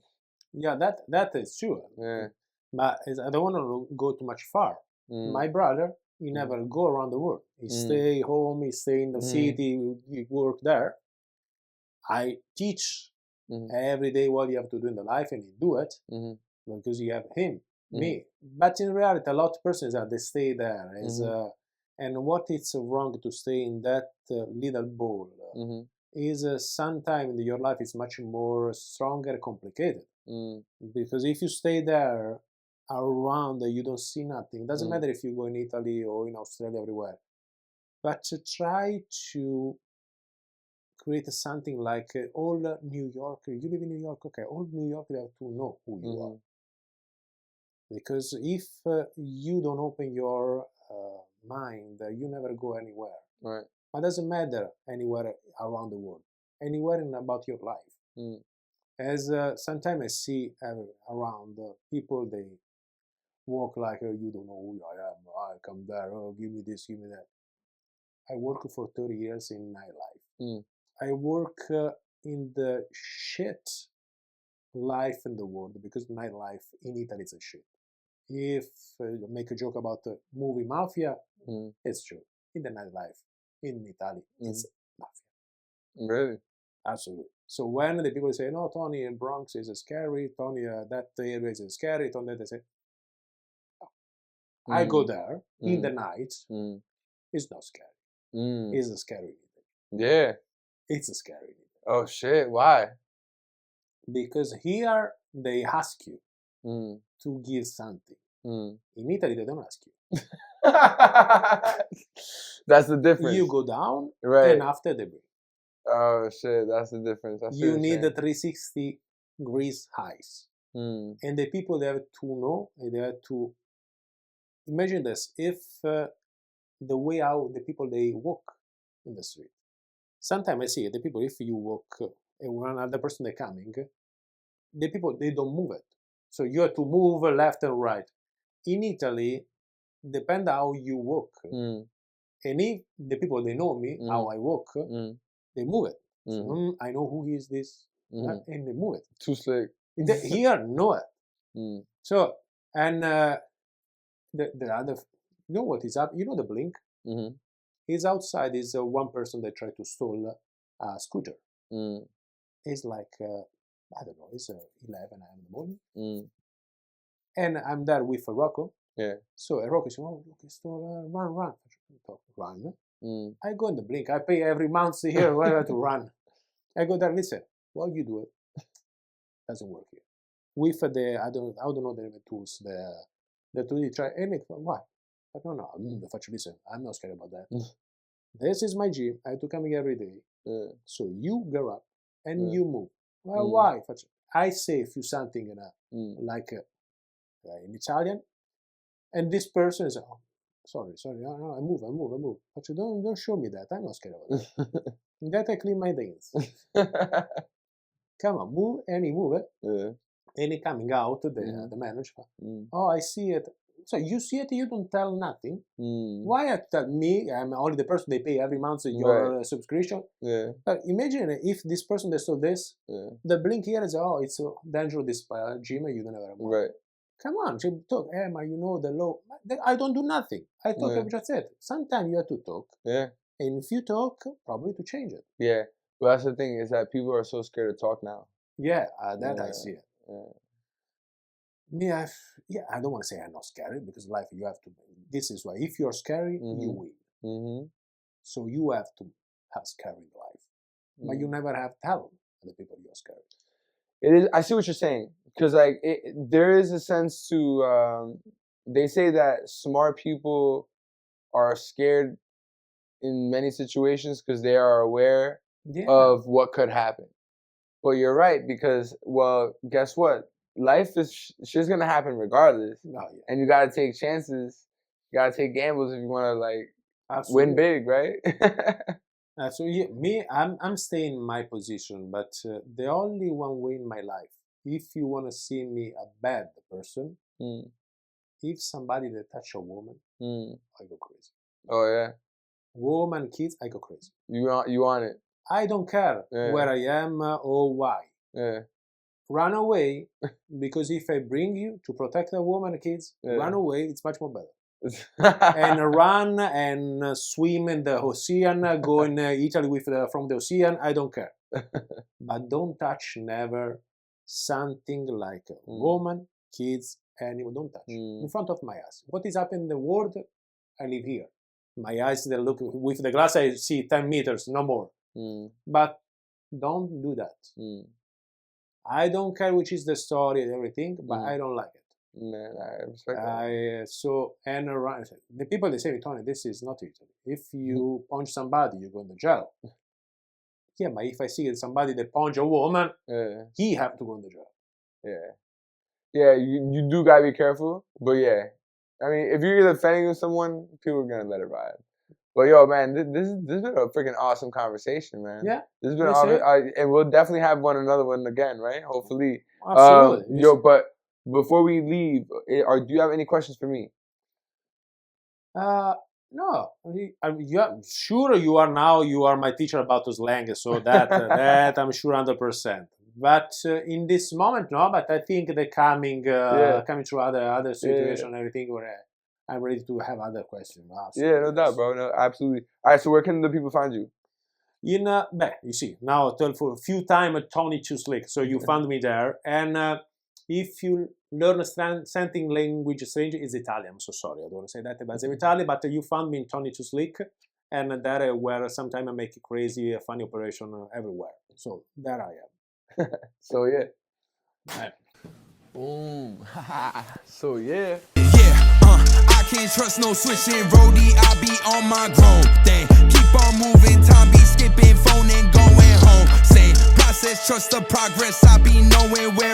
Yeah, that is true. Yeah. But I don't want to go too much far. My brother, he never go around the world. He stay home. He stay in the city. He work there. I teach every day what you have to do in the life, and he do it because you have him, me. But in reality, a lot of persons they stay there. And what it's wrong to stay in that little ball is sometime in your life it's much more stronger, complicated. Because if you stay there around, you don't see nothing. It doesn't matter if you go in Italy or in Australia, everywhere. But to try to create something like all New York, you live in New York, okay, all New York, they have to know who you are. Because if you don't open your mind, you never go anywhere. Right. But it doesn't matter anywhere around the world, anywhere about your life. As sometimes I see around people, they walk like, oh, you don't know who I am. I come there, oh, give me this, give me that. I work for 30 years in nightlife. I work in the shit life in the world because nightlife in Italy is a shit. If make a joke about the movie Mafia, it's true. In the nightlife in Italy, it's Mafia. Really? Absolutely. So when the people say, no, Tony, in Bronx is scary, Tony, that area is scary, Tony, they say, oh. I go there in the night, it's not scary. It's a scary thing. Yeah. It's a scary thing. Oh, shit. Why? Because here they ask you, to give something. Mm. In Italy, they don't ask you. That's the difference. You go down, Right. and after they bring. Oh shit, that's the difference. You need the 360 degrees eyes. Mm. And the people, they have to know, they have to imagine this. If the way how the people, they walk in the street. Sometimes I see the people, if you walk and one other person they coming, the people, they don't move it. So you have to move left and right. In Italy, depend how you walk. Mm. And if the people, they know me, how I walk, they move it. So, I know who is this, and they move it. Too slick. Here, no it. So, and the other, you know what is up? You know the blink? He's outside, is one person that tried to steal a scooter. It's like, I don't know, it's 11 a.m. in the morning. And I'm there with Rocco. Yeah. So Rocco says, oh, look, it's run. I go in the blink. I pay every month here where to run. I go there, listen, well, you do it. Doesn't work here. With the, I don't know the tools, the tool you try, and why? I don't know. Listen, I'm not scared about that. This is my gym. I have to come here every day. So you go up and you move. Well, why? I say if you something like in Italian, and this person is, oh, sorry, no, I move. But you don't show me that. I'm not scared about that. That I clean my things. Come on, move, and he move it. And he coming out, the manager. Oh, I see it. So you see it, you don't tell nothing. Why I tell me? I'm only the person they pay every month your subscription. But imagine if this person they saw this, the blink here is, oh, it's so dangerous this gym, you don't ever more. Right. Come on, talk. Emma, you know the law. I don't do nothing. I talk. I just said. Sometimes you have to talk. Yeah. And if you talk, probably to change it. Yeah. Well, that's the thing, is that people are so scared to talk now. Yeah, that I see it. Me, I don't want to say I'm not scary, because life you have to. This is why if you're scary, you win. So you have to have scary in life, but you never have tell the people you're scary. It is. I see what you're saying, because like there is a sense to. They say that smart people are scared in many situations because they are aware of what could happen. But you're right, because, well, guess what? Life is shit's gonna happen regardless, and you gotta take chances. You gotta take gambles if you want to like win big, right? So me, I'm staying in my position, but the only one way in my life, if you want to see me a bad person, if somebody that touch a woman, I go crazy. Oh yeah. Woman, kids, I go crazy. You on it? I don't care where I am or why. Run away, because if I bring you to protect a woman and kids, run away, it's much more better. And run and swim in the ocean, go in Italy with from the ocean, I don't care. But don't touch never something like a woman, kids, animal, don't touch. In front of my eyes. What is happening in the world, I live here. My eyes, they look, with the glass I see 10 meters, no more. But don't do that. I don't care which is the story and everything, but I don't like it. Man, I respect that. The people, they say, Tony, this is not Italy. If you punch somebody, you go in the jail. Yeah, but if I see somebody that punch a woman, he have to go in the jail. Yeah, you do gotta be careful, but yeah. I mean, if you're defending someone, people are gonna let it ride. But yo, man, this has been a freaking awesome conversation, man. Yeah. This has been awesome. And we'll definitely have another one again, right? Hopefully. Absolutely. Yo, but before we leave, do you have any questions for me? No. Sure, you are my teacher about slang, so that I'm sure 100%. But in this moment, no. But I think the coming through other situation, everything where I'm ready to have other questions. Absolutely. Yeah, no doubt, bro. No, absolutely. All right, so where can the people find you? You see, now I told for a few times Tony Too Slick, so you found me there. And if you learn something language strange, is Italian. I'm so sorry, I don't want to say that, but it's Italian. But you found me in Tony Too Slick, and there where sometimes I make crazy, funny operation everywhere. So there I am. So yeah. Boom. So yeah. I can't trust no switching roadie, I be on my grown thing. Keep on moving, time be skipping, phone and going home. Same process, trust the progress, I be knowing where